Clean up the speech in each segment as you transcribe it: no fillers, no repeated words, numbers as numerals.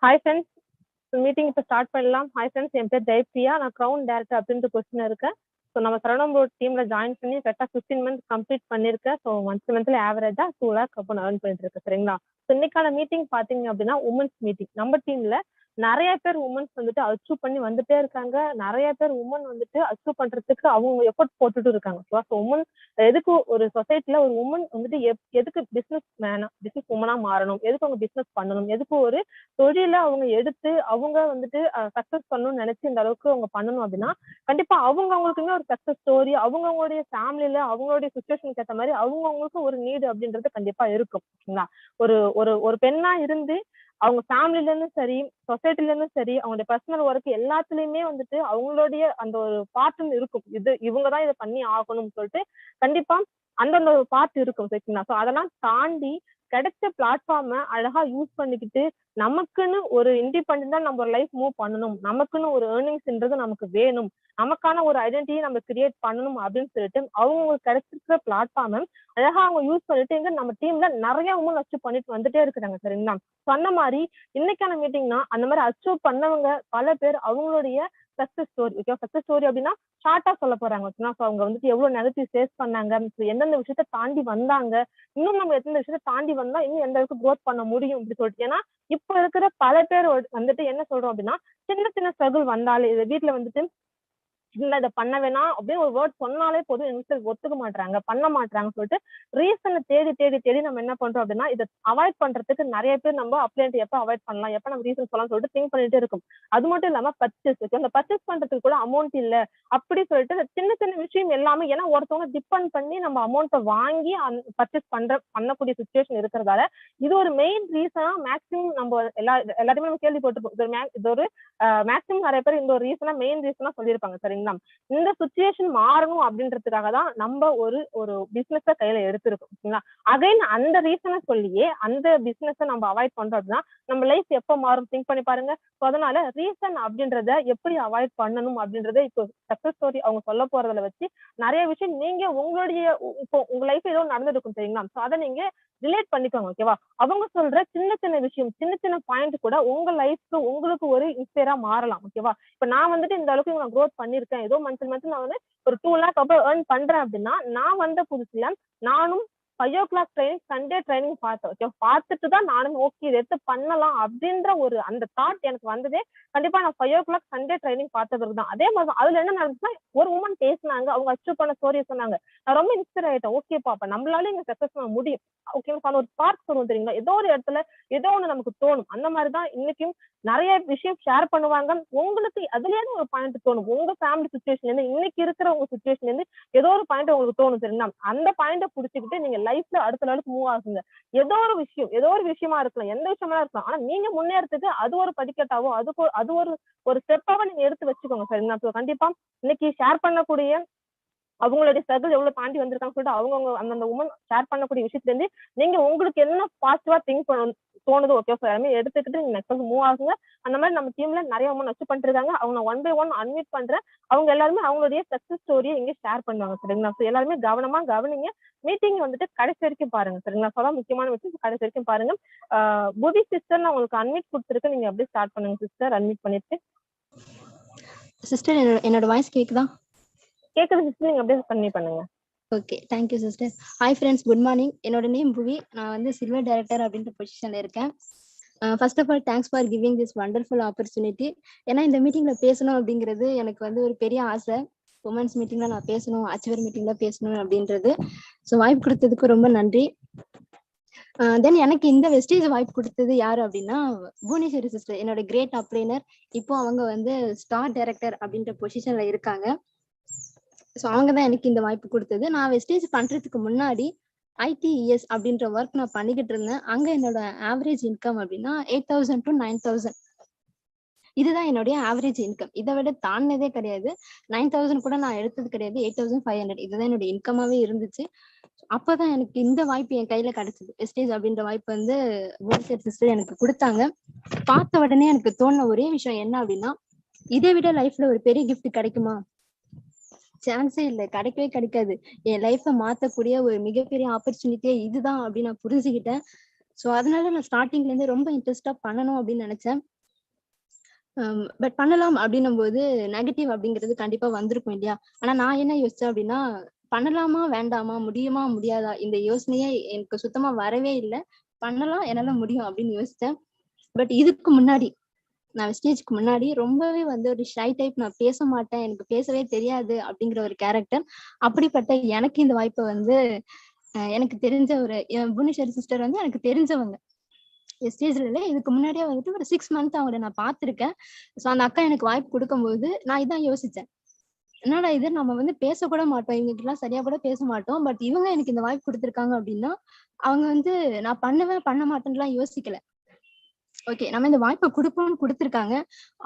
Hi friends, meeting இப்போ start பண்ணலாம். Hi friends, என் பேர் ஜெயப்ரியா. நான் க்ரௌன் டேரக்டர் அப்படின்ற பொசிஷன் இருக்கேன். ஸோ நம்ம சரவணம் ரோட் டீம்ல ஜாயின் பண்ணி கரெக்டாக 15 மந்த்ஸ் கம்ப்ளீட் பண்ணியிருக்கேன். ஸோ மந்த்லி ஆவரேஜா 2 லேக் அப்போ நான் earn பண்ணிட்டு இருக்கேன். சரிங்களா? ஸோ இன்னைக்கான மீட்டிங் பார்த்தீங்க அப்படின்னா உமன்ஸ் மீட்டிங். நம்ம டீம்ல நிறைய பேர் உமன்ஸ் வந்துட்டு அச்சீவ் பண்ணி வந்துட்டே இருக்காங்க. நிறைய பேர் உமன் வந்துட்டு அச்சீவ் பண்றதுக்கு அவங்க எஃபர்ட் போட்டுட்டு இருக்காங்க. ஸோ உமன் எதுக்கு ஒரு சொசைட்டில ஒரு உமன் வந்துட்டு எதுக்கு பிசினஸ் உமனா மாறணும், எதுக்கு அவங்க பிசினஸ் பண்ணணும், எதுக்கு ஒரு தொழில அவங்க எடுத்து அவங்க வந்துட்டு சக்சஸ் பண்ணணும்னு நினைச்சு இந்த அளவுக்கு அவங்க பண்ணணும் அப்படின்னா கண்டிப்பா அவங்களுக்குமே ஒரு சக்சஸ் ஸ்டோரி, அவங்களுடைய ஃபேமிலியில அவங்களுடைய சுச்சுவேஷனுக்கு ஏற்ற மாதிரி அவங்களுக்கு ஒரு நீடு அப்படின்றது கண்டிப்பா இருக்கும். ஓகேங்களா? ஒரு ஒரு ஒரு பெண்ணா இருந்து அவங்க ஃபேமிலில இருந்தும் சரி, சொசைட்டில இருந்தும் சரி, அவங்களுடைய பர்சனல் ஒர்க் எல்லாத்துலயுமே வந்துட்டு அவங்களுடைய அந்த ஒரு பார்ட்னு இருக்கும். இவங்கதான் இதை பண்ணி ஆகணும்னு சொல்லிட்டு கண்டிப்பா அந்தந்த ஒரு பார்ட் இருக்கும். சரிங்களா? ஸோ அதெல்லாம் தாண்டி கிடைச்ச பிளாட்ஃபார்மை அழகா யூஸ் பண்ணிக்கிட்டு நமக்குன்னு ஒரு இண்டிபெண்டா நம்ம லைஃப் மூவ் பண்ணணும், நமக்குன்னு ஒரு ஏர்னிங்ஸ்ன்றது நமக்கு வேணும், நமக்கான ஒரு ஐடென்டிட்டியை நம்ம கிரியேட் பண்ணணும் அப்படின்னு சொல்லிட்டு அவங்க கிடைச்சிருக்கிற பிளாட்ஃபார்மை அழகா அவங்க யூஸ் பண்ணிட்டு இங்க நம்ம டீம்ல நிறைய உமன் அச்சீவ் பண்ணிட்டு வந்துட்டே இருக்கிறாங்க. சரிங்களா? சொன்ன மாதிரி இன்னைக்கான மீட்டிங்னா அந்த மாதிரி அச்சீவ் பண்ணவங்க பல பேர் அவங்களுடைய success story. Okay, success story அப்படின்னா ஷார்ட்டா சொல்ல போறாங்க. ஓகேனா அவங்க வந்துட்டு எவ்வளவு நெகட்டிவ் ஃபேஸ் பண்ணாங்க, எந்தெந்த விஷயத்த தாண்டி வந்தாங்க, இன்னும் நம்ம எந்தெந்த விஷயத்த தாண்டி வந்தா இன்னும் எந்த அளவுக்கு க்ரோத் பண்ண முடியும் அப்படி சொல்லிட்டு. ஏன்னா இப்ப இருக்கிற பல பேர் வந்துட்டு என்ன சொல்றோம் அப்படின்னா சின்ன சின்ன ஸ்ட்ரகிள் வந்தாலே இதை வீட்டுல வந்துட்டு இல்ல இதை பண்ண வேணாம் அப்படின்னு ஒரு வேர்ட் சொன்னாலே போதும், எங்க ஒத்துக்க மாட்டாங்க, பண்ண மாட்டாங்கன்னு சொல்லிட்டு ரீசனை தேடி தேடி தேடி நம்ம என்ன பண்றோம் அப்படின்னா இதை அவாய்ட் பண்றதுக்கு நிறைய பேர் நம்ம அப்ளைண்ட் எப்ப அவாய்ட் பண்ணலாம், எப்ப நம்ம ரீசன் சொல்லலாம் சொல்லிட்டு திங்க் பண்ணிட்டே இருக்கும். அது மட்டும் இல்லாம பர்ச்சேஸ், அந்த பர்ச்சேஸ் பண்றதுக்கு கூட அமௌண்ட் இல்ல அப்படி சொல்லிட்டு சின்ன சின்ன விஷயம் எல்லாமே, ஏன்னா ஒருத்தவங்க டிபெண்ட் பண்ணி நம்ம அமௌண்ட்டை வாங்கி பர்ச்சேஸ் பண்ணக்கூடிய சுச்சுவேஷன் இருக்கிறதால இது ஒரு மெயின் ரீசனா மேக்சிமம் நம்ம எல்லாருமே நம்ம கேள்விப்பட்டிருப்போம். இது ஒரு மேக்சிமம் நிறைய பேர் இந்த ஒரு ரீசனா மெயின் ரீசனா சொல்லியிருப்பாங்க. சரிங்களா? இந்த சுச்சுவேஷன் மாறணும் அப்படின்றதுக்காக தான் நம்ம ஒரு பிசினஸ கையில எடுத்திருக்கோம். ஓகேங்களா? அகைன் அந்த ரீசனை சொல்லியே அந்த பிசினஸை நம்ம அவாய்ட் பண்றோம் அப்படின்னா நம்ம லைஃப் எப்ப மாறும் திங்க் பண்ணி பாருங்க. ஸோ அதனால ரீசன் அப்படின்றத எப்படி அவாய்ட் பண்ணணும் அப்படின்றத இப்போ சக்சஸ் ஸ்டோரி அவங்க சொல்ல போறதுல வச்சு நிறைய விஷயம் நீங்க உங்களுடைய இப்போ உங்க லைஃப் ஏதோ நடந்திருக்கும். சரிங்களா? ஸோ அதை நீங்க ரிலேட் பண்ணிக்கோங்க. ஓகேவா? அவங்க சொல்ற சின்ன சின்ன விஷயம், சின்ன சின்ன பாயிண்ட் கூட உங்க லைஃப்க்கு உங்களுக்கு ஒரு இன்ஸ்பயரா மாறலாம். ஓகேவா? இப்ப நான் வந்துட்டு இந்த அளவுக்கு நான் க்ரோத் பண்ணிருக்கேன், ஏதோ மந்த் நான் வந்து ஒரு 2 லேக் அப்ப ஏர்ன் பண்றேன் அப்படின்னா நான் வந்த புதுசுல நானும் 5 o'clock ட்ரைனிங், சண்டே ட்ரைனிங் பார்த்தேன். ஓகே, பார்த்துட்டு தான் நானும் ஓகே இதை எடுத்து பண்ணலாம் அப்படின்ற ஒரு அந்த தாட் எனக்கு வந்ததே கண்டிப்பா நான் 5 o'clock சண்டே ட்ரைனிங் பார்த்ததுக்கு தான். அதே மாதிரி அதுல என்ன நடந்துச்சுன்னா ஒரு உமன் பேசினாங்க, அவங்க அச்சீவ் பண்ண ஸ்டோரியை சொன்னாங்க. நான் ரொம்ப இன்ஸ்பயர் ஆயிட்டேன். ஓகே பாப்பா நம்மளால இங்க சக்சஸ் பண்ண முடியும். ஓகே, ஒரு ஸ்பார்க் சொல்லுவோம் தெரியுங்களா, ஏதோ ஒரு இடத்துல ஏதோ ஒண்ணு நமக்கு தோணும். அந்த மாதிரிதான் இன்னைக்கும் நிறைய விஷயம் ஷேர் பண்ணுவாங்க. உங்களுக்கு அதுல இருந்து ஒரு பாயிண்ட் தோணும், உங்க ஃபேமிலி சுச்சுவேஷன்ல இருந்து இன்னைக்கு இருக்கிற உங்க சுச்சுவேஷன்ல இருந்து ஏதோ ஒரு பாயிண்ட் உங்களுக்கு தோணும். சரிங்களா? அந்த பாயிண்ட புடிச்சுக்கிட்டு நீங்க லைஃப்ல அடுத்த லெவலுக்கு மூவ் ஆகுங்க. ஏதோ ஒரு விஷயமா இருக்கலாம், எந்த விஷயமா இருக்கலாம். ஆனா நீங்க முன்னேறதுக்கு அது ஒரு படிக்கட்டாவோ அது ஒரு ஸ்டெப்பாவோ நீங்க எடுத்து வச்சுக்கோங்க. சரிங்களா? கண்டிப்பா இன்னைக்கு ஷேர் பண்ணக்கூடிய அவங்களுடைய ஸ்ட்ரகிள் எவ்வளவு தாண்டி வந்திருக்காங்கன்னு சொல்லிட்டு அவங்க அந்தந்த உமன் ஷேர் பண்ணக்கூடிய விஷயத்துல இருந்து நீங்க உங்களுக்கு என்ன பாசிட்டிவா திங்க் பண்ண தோணுது ஓகே எல்லாமே எடுத்துக்கிட்டு நீங்க நெக்ஸ்ட் மூவ் ஆகுங்க. அந்த மாதிரி நம்ம டீம்ல நிறைய உமன் அச்சீவ் பண்ணிருக்காங்க. அவங்க 1 by 1 அன்மியூட் பண்றேன். அவங்க எல்லாருமே அவங்களுடைய சக்சஸ் ஸ்டோரியை இங்கே ஷேர் பண்ணுவாங்க. சரிங்களா? ஸோ எல்லாருமே கவனமா கவனிங்க. மீட்டிங் வந்துட்டு கடைசி வரைக்கும் பாருங்க. சரிங்களா? ஸோ அதான் முக்கியமான விஷயம், கடைசி வரைக்கும் பாருங்க. புவி சிஸ்டர் நான் உங்களுக்கு அன்மியூட் கொடுத்துருக்கேன், நீங்க அப்படியே ஸ்டார்ட் பண்ணுங்க சிஸ்டர். அன்மியூட் பண்ணிட்டு சிஸ்டர் என்னோட வாய்ஸ் கேக்குதா? கேக்குது சிஸ்டர், நீங்க அப்படியே பண்ணுங்க. Okay, thank you sister. Hi friends, good morning. என்னோட நேம் புவி. நான் வந்து சில்வர் டைரக்டர் அப்படின்ற பொசிஷன்ல இருக்கேன். First of all thanks for giving this wonderful opportunity. ஏன்னா இந்த மீட்டிங்ல பேசணும் அப்படிங்கிறது எனக்கு வந்து ஒரு பெரிய ஆசை. உமன்ஸ் மீட்டிங்ல நான் பேசணும், அச்சீவர் மீட்டிங்ல பேசணும் அப்படின்றது. ஸோ வாய்ப்பு கொடுத்ததுக்கு ரொம்ப நன்றி. தென் எனக்கு இந்த வெஸ்டேஜ் வாய்ப்பு கொடுத்தது யாரு அப்படின்னா புவனேஸ்வரி சிஸ்டர், என்னோட கிரேட் அப்ளைனர். இப்போ அவங்க வந்து ஸ்டார் டைரக்டர் அப்படின்ற பொசிஷன்ல இருக்காங்க. ஸோ அவங்க தான் எனக்கு இந்த வாய்ப்பு கொடுத்தது. நான் வெஸ்டேஜ் பண்றதுக்கு முன்னாடி ஐடிஇஎஸ் அப்படின்ற ஒர்க் நான் பண்ணிக்கிட்டு இருந்தேன். அங்க என்னோட ஆவரேஜ் இன்கம் அப்படின்னா 8,000 to 9,000. இதுதான் என்னுடைய ஆவரேஜ் இன்கம். இதை விட தாண்டினதே கிடையாது. 9,000 கூட நான் எடுத்தது கிடையாது. 8,500 இதுதான் என்னோட இன்கமாவே இருந்துச்சு. அப்பதான் எனக்கு இந்த வாய்ப்பு என் கையில கிடைச்சது. வெஸ்டேஜ் அப்படின்ற வாய்ப்பு வந்து புவனேஸ்வரி சிஸ்டர் எனக்கு கொடுத்தாங்க. பார்த்த உடனே எனக்கு தோணுன ஒரே விஷயம் என்ன அப்படின்னா, இதை விட லைஃப்ல ஒரு பெரிய கிஃப்ட் கிடைக்குமா? சான்ஸே இல்லை, கிடைக்கவே கிடைக்காது. என் லைஃப்பை மாத்தக்கூடிய ஒரு மிகப்பெரிய ஆப்பர்ச்சுனிட்டியே இதுதான் அப்படின்னு நான் புரிஞ்சுக்கிட்டேன். ஸோ அதனால நான் ஸ்டார்டிங்ல இருந்து ரொம்ப இன்ட்ரெஸ்டா பண்ணணும் அப்படின்னு நினைச்சேன். பட் பண்ணலாம் அப்படின்னும் போது நெகட்டிவ் அப்படிங்கிறது கண்டிப்பா வந்திருக்கும் இல்லையா? ஆனா நான் என்ன யோசிச்சேன் அப்படின்னா, பண்ணலாமா வேண்டாமா, முடியுமா முடியாதா, இந்த யோசனையே எனக்கு சுத்தமா வரவே இல்லை. பண்ணலாம், என்னால முடியும் அப்படின்னு யோசிச்சேன். பட் இதுக்கு முன்னாடி நான் ஸ்டேஜ்க்கு முன்னாடி ரொம்பவே வந்து ஒரு ஷை டைப், நான் பேச மாட்டேன், எனக்கு பேசவே தெரியாது அப்படிங்கிற ஒரு கேரக்டர். அப்படிப்பட்ட எனக்கு இந்த வாய்ப்பை வந்து எனக்கு தெரிஞ்ச ஒரு புவனேஸ்வரி சிஸ்டர் வந்து எனக்கு தெரிஞ்சவங்க. ஸ்டேஜ்ல இல்ல, இதுக்கு முன்னாடியே வந்துட்டு ஒரு 6 மந்த் அவங்கள நான் பார்த்திருக்கேன். ஸோ அந்த அக்கா எனக்கு வாய்ப்பு குடுக்கும்போது நான் இதான் யோசிச்சேன். என்னடா இது, நம்ம வந்து பேசக்கூட மாட்டோம், இவங்ககிட்டலாம் சரியா கூட பேச மாட்டோம். பட் இவங்க எனக்கு இந்த வாய்ப்பு குடுத்துருக்காங்க அப்படின்னா, அவங்க வந்து நான் பண்ணுவேன், பண்ண மாட்டேன்னுலாம் யோசிக்கல. ஓகே, நம்ம இந்த வாய்ப்பை குடுப்போம்னு குடுத்துருக்காங்க.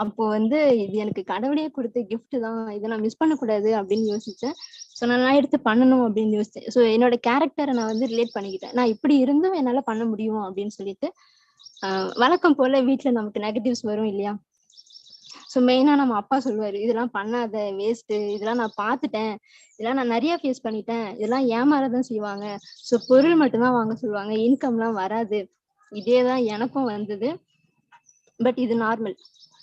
அப்போ வந்து இது எனக்கு கடவுளே குடுத்த கிஃப்ட் தான். இத நான் மிஸ் பண்ணக்கூடாது அப்படின்னு யோசிச்சேன். ஸோ நான் எடுத்து பண்ணணும் அப்படின்னு யோசிச்சேன். ஸோ என்னோட கேரக்டர நான் வந்து ரிலேட் பண்ணிக்கிட்டேன். நான் இப்படி இருந்தும் என்னால பண்ண முடியும் அப்படின்னு சொல்லிட்டு, வழக்கம் போல வீட்ல நமக்கு நெகட்டிவ்ஸ் வரும் இல்லையா? ஸோ மெயினா நம்ம அப்பா சொல்லுவாரு, இதெல்லாம் பண்ணாத, வேஸ்ட், இதெல்லாம் நான் பார்த்துட்டேன், இதெல்லாம் நான் நிறைய ஃபேஸ் பண்ணிட்டேன், இதெல்லாம் ஏமாறதான் செய்வாங்க, ஸோ பொருள் மட்டும்தான் வாங்க சொல்லுவாங்க, இன்கம்லாம் வராது. இதேதான் எனக்கும் வந்தது. பட் இது நார்மல்.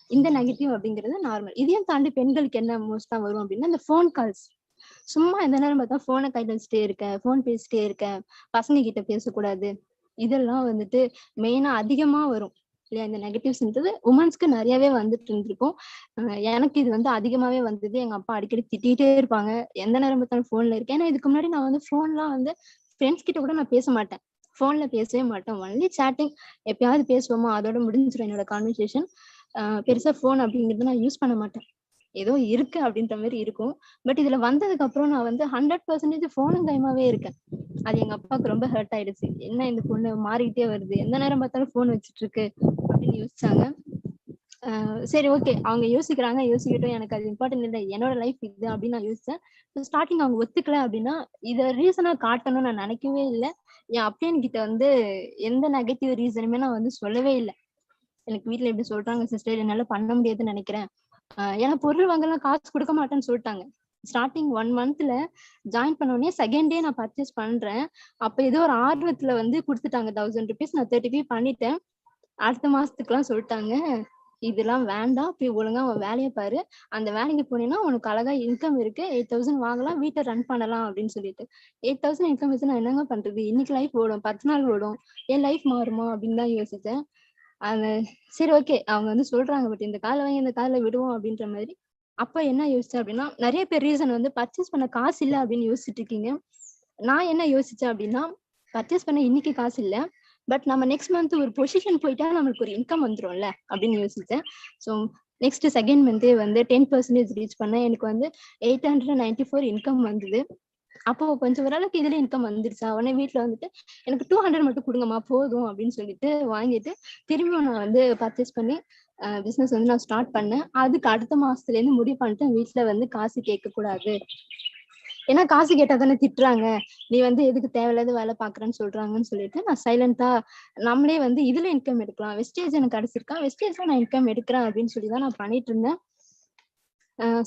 இந்த நெகட்டிவ் அப்படிங்கிறது நார்மல். இதையும் தாண்டி பெண்களுக்கு என்ன மோஸ்டா வரும் அப்படின்னா, இந்த ஃபோன் கால்ஸ். சும்மா எந்த நேரம் பார்த்தா ஃபோனை கையில வச்சுட்டே இருக்கேன், ஃபோன் பேசிட்டே இருக்கேன், பசங்க கிட்ட பேசக்கூடாது. இதெல்லாம் வந்துட்டு மெயினா அதிகமா வரும் இல்லையா? இந்த நெகட்டிவ்ஸ்ன்றது உமன்ஸ்க்கு நிறையவே வந்துட்டு இருந்திருக்கும். எனக்கு இது வந்து அதிகமாவே வந்தது. எங்க அப்பா அடிக்கடி திட்டிகிட்டே இருப்பாங்க, எந்த நேரம் பார்த்தாலும் ஃபோன்ல இருக்கேன். ஏன்னா இதுக்கு முன்னாடி நான் வந்து ஃபோன்லாம் வந்து ஃப்ரெண்ட்ஸ் கிட்ட கூட நான் பேச மாட்டேன், ஃபோன்ல பேசவே மாட்டேன். ஒன்லி சேட்டிங், எப்பயாவது பேசுவோமா, அதோட முடிஞ்சிடும் என்னோட கான்வர்சேஷன். பெருசா ஃபோன் அப்படிங்கிறது நான் யூஸ் பண்ண மாட்டேன். ஏதோ இருக்கு அப்படின்ற மாதிரி இருக்கும். பட் இதுல வந்ததுக்கு அப்புறம் நான் வந்து 100% ஃபோனும் கைமாவே இருக்கேன். அது எங்க அப்பாவுக்கு ரொம்ப ஹர்ட் ஆயிடுச்சு. என்ன இந்த பொண்ணு மாறிக்கிட்டே வருது, எந்த நேரம் பார்த்தாலும் ஃபோன் வச்சுட்டு இருக்கு அப்படின்னு யோசிச்சாங்க. சரி, ஓகே, அவங்க யோசிக்கிறாங்க, யோசிக்கட்டும், எனக்கு அது இம்பார்ட்டன்ட் இல்லை, என்னோட லைஃப் இது அப்படின்னு நான் யோசிச்சேன். ஸ்டார்டிங் அவங்க ஒத்துக்கல அப்படின்னா இதை ரீசனா காட்டணும்னு நான் நினைக்கவே இல்லை. என் அப்பன் கிட்ட வந்து எந்த நெகட்டிவ் ரீசனுமே நான் வந்து சொல்லவே இல்லை. எனக்கு வீட்டுல எப்படி சொல்றாங்க, சிஸ்டர் என்னால பண்ண முடியாதுன்னு நினைக்கிறேன், ஏன்னா பொருள் வாங்கலாம் காசு கொடுக்க மாட்டேன்னு சொல்லிட்டாங்க. ஸ்டார்டிங் 1 மந்த்ல ஜாயின் பண்ண உடனே செகண்ட் டே நான் பர்ச்சேஸ் பண்றேன். அப்ப ஏதோ ஒரு ஆர்வத்துல வந்து கொடுத்துட்டாங்க 1000 rupees. நான் 35 பண்ணிட்டேன். அடுத்த மாசத்துக்குலாம் சொல்லிட்டாங்க, இதெல்லாம் வேண்டாம், போய் ஒழுங்கா உன் வேலையை பாரு, அந்த வேலைக்கு போனீங்கன்னா உனக்கு அழகா இன்கம் இருக்கு, 8000 வாங்கலாம், வீட்டை ரன் பண்ணலாம் அப்படின்னு சொல்லிட்டு. 8000 இன்கம் வச்சு நான் என்னங்க பண்றது, இன்னைக்கு லைஃப் ஓடும், 10 நாள் ஓடும், என் லைஃப் மாறுமா அப்படின்னு தான் யோசிச்சேன். அது சரி, ஓகே, அவங்க வந்து சொல்றாங்க, பட் இந்த காலை வாங்கி இந்த காலை விடுவோம் அப்படின்ற மாதிரி. அப்ப என்ன யோசிச்சேன் அப்படின்னா, நிறைய பேர் ரீசன் வந்து பர்ச்சேஸ் பண்ண காசு இல்லை அப்படின்னு யோசிச்சுட்டு இருக்கீங்க. நான் என்ன யோசிச்சேன் அப்படின்னா, பர்ச்சேஸ் பண்ண இன்னைக்கு காசு இல்லை, பட் நம்ம நெக்ஸ்ட் மந்த் ஒரு பொசிஷன் போயிட்டா நம்மளுக்கு ஒரு இன்கம் வந்துரும்ல அப்படின்னு யோசிச்சேன். ஸோ நெக்ஸ்ட் செகண்ட் மந்தே வந்து 10% ரீச் பண்ணேன். எனக்கு வந்து 894 இன்கம் வந்தது. அப்போ கொஞ்சம் ஓரளவுக்கு இதுல இன்கம் வந்துருச்சா, உடனே வீட்டுல வந்துட்டு எனக்கு 200 மட்டும் கொடுங்கம்மா போதும் அப்படின்னு சொல்லிட்டு வாங்கிட்டு திரும்பியும் நான் வந்து பர்ச்சேஸ் பண்ணி பிசினஸ் வந்து நான் ஸ்டார்ட் பண்ணேன். அதுக்கு அடுத்த மாசத்துல இருந்து முடிவு பண்ணிட்டேன், வீட்டுல வந்து காசு கேட்க கூடாது, ஏன்னா காசு கேட்டா தானே திட்டுறாங்க, நீ வந்து எதுக்கு தேவையில்லாத வேலை பாக்குறேன்னு சொல்றாங்கன்னு சொல்லிட்டு நான் சைலண்டா நம்மளே வந்து இதுல இன்கம் எடுக்கலாம், வெஸ்டேஜ் எனக்கு கிடைச்சிருக்கா, வெஸ்டேஜ்ல நான் இன்கம் எடுக்கிறேன் அப்படின்னு சொல்லிதான் நான் பண்ணிட்டு இருந்தேன்.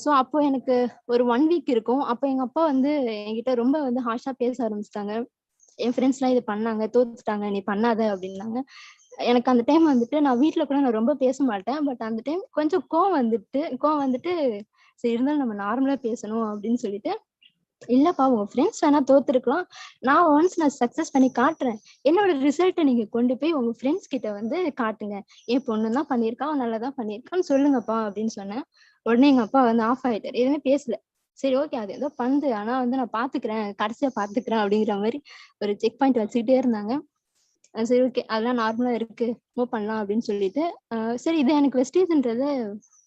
ஸோ அப்போ எனக்கு ஒரு 1 வீக் இருக்கும். அப்போ எங்க அப்பா வந்து என்கிட்ட ரொம்ப வந்து ஹார்ஷா பேச ஆரம்பிச்சிட்டாங்க. என் ஃப்ரெண்ட்ஸ் எல்லாம் இது பண்ணாங்க, தோத்துட்டாங்க, நீ பண்ணாத அப்படின்னாங்க. எனக்கு அந்த டைம் வந்துட்டு நான் வீட்டுல கூட நான் ரொம்ப பேச மாட்டேன். பட் அந்த டைம் கொஞ்சம் கோவம் வந்துட்டு சரி இருந்தாலும் நம்ம நார்மலா பேசணும் அப்படின்னு சொல்லிட்டு, இல்லப்பா உங்க ஃப்ரெண்ட்ஸ் வேணா தோத்துருக்கலாம், நான் சக்சஸ் பண்ணி காட்டுறேன், என்னோட ரிசல்ட்டை நீங்க கொண்டு போய் உங்க ஃப்ரெண்ட்ஸ் கிட்ட வந்து காட்டுங்க, என் பொண்ணு தான் பண்ணியிருக்கா, அவன் நல்லதான் பண்ணியிருக்கான்னு சொல்லுங்கப்பா அப்படின்னு சொன்னேன். உடனே எங்க அப்பா வந்து ஆஃப் ஆயிட்டாரு, எதுவுமே பேசல. சரி, ஓகே, அது ஏதோ பண்ணுது, ஆனா வந்து நான் பாத்துக்கிறேன், கடைசியா பாத்துக்கிறேன் அப்படிங்கிற மாதிரி ஒரு செக் பாயிண்ட் வச்சுக்கிட்டே இருந்தாங்க. சரி, ஓகே, அதெல்லாம் நார்மலா இருக்கு, மூவ் பண்ணலாம் அப்படின்னு சொல்லிட்டு, சரி, இது எனக்கு வெஸ்டேஜ்ன்றது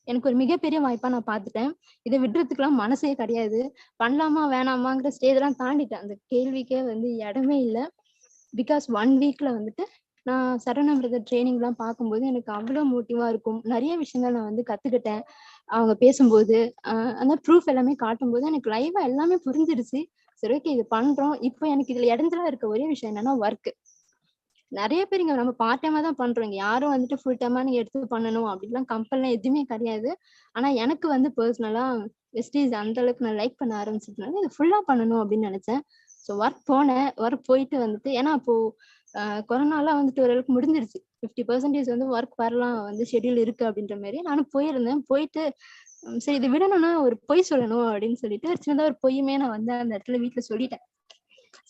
எனக்கு ஒரு மிகப்பெரிய வாய்ப்பா நான் பாத்துட்டேன். இதை விடுறதுக்குலாம் மனசே கிடையாது. பண்ணலாமா வேணாமாங்கிற ஸ்டேஜ் எல்லாம் தாண்டிட்டேன், அந்த கேள்விக்கே வந்து இடமே இல்லை. பிகாஸ் 1 வீக்ல வந்துட்டு நான் சரவணா பிரதர் ட்ரைனிங் எல்லாம் பார்க்கும்போது எனக்கு அவ்வளவு மோட்டிவா இருக்கும். நிறைய விஷயங்கள் நான் வந்து கத்துக்கிட்டேன் அவங்க பேசும்போது. அந்த ப்ரூஃப் எல்லாமே காட்டும் போது எனக்கு லைவா எல்லாமே புரிஞ்சிருச்சு. சரி, ஓகே, இது பண்றோம். இப்போ எனக்கு இதுல இடைஞ்சலா இருக்க ஒரே விஷயம் என்னன்னா ஒர்க். நிறைய பேர் இங்க நம்ம பார்ட் டைமா தான் பண்றோம், இங்க யாரும் வந்துட்டு ஃபுல் டைமா நீங்க எடுத்து பண்ணணும் அப்படிலாம் கம்பெல்லாம் எதுவுமே கிடையாது. ஆனா எனக்கு வந்து பர்சனலா வெஸ்டேஜ் அந்த அளவுக்கு நான் லைக் பண்ண ஆரம்பிச்சதுனால இது ஃபுல்லா பண்ணணும் அப்படின்னு நினைச்சேன். ஸோ ஒர்க் போனேன். ஒர்க் போயிட்டு வந்துட்டு, ஏன்னா அப்போ கொரோனாலாம் வந்துட்டு ஓரளவுக்கு முடிஞ்சிருச்சு. 50% வந்து ஒர்க் வரலாம் வந்து ஷெட்யூல் இருக்கு அப்படின்ற மாதிரி நானும் போயிருந்தேன். போயிட்டு சரி இது விடணும்னா ஒரு பொய் சொல்லணும் அப்படின்னு சொல்லிட்டு ஒரு சின்னதா ஒரு பொய்யுமே நான் வந்து அந்த இடத்துல வீட்டுல சொல்லிட்டேன்.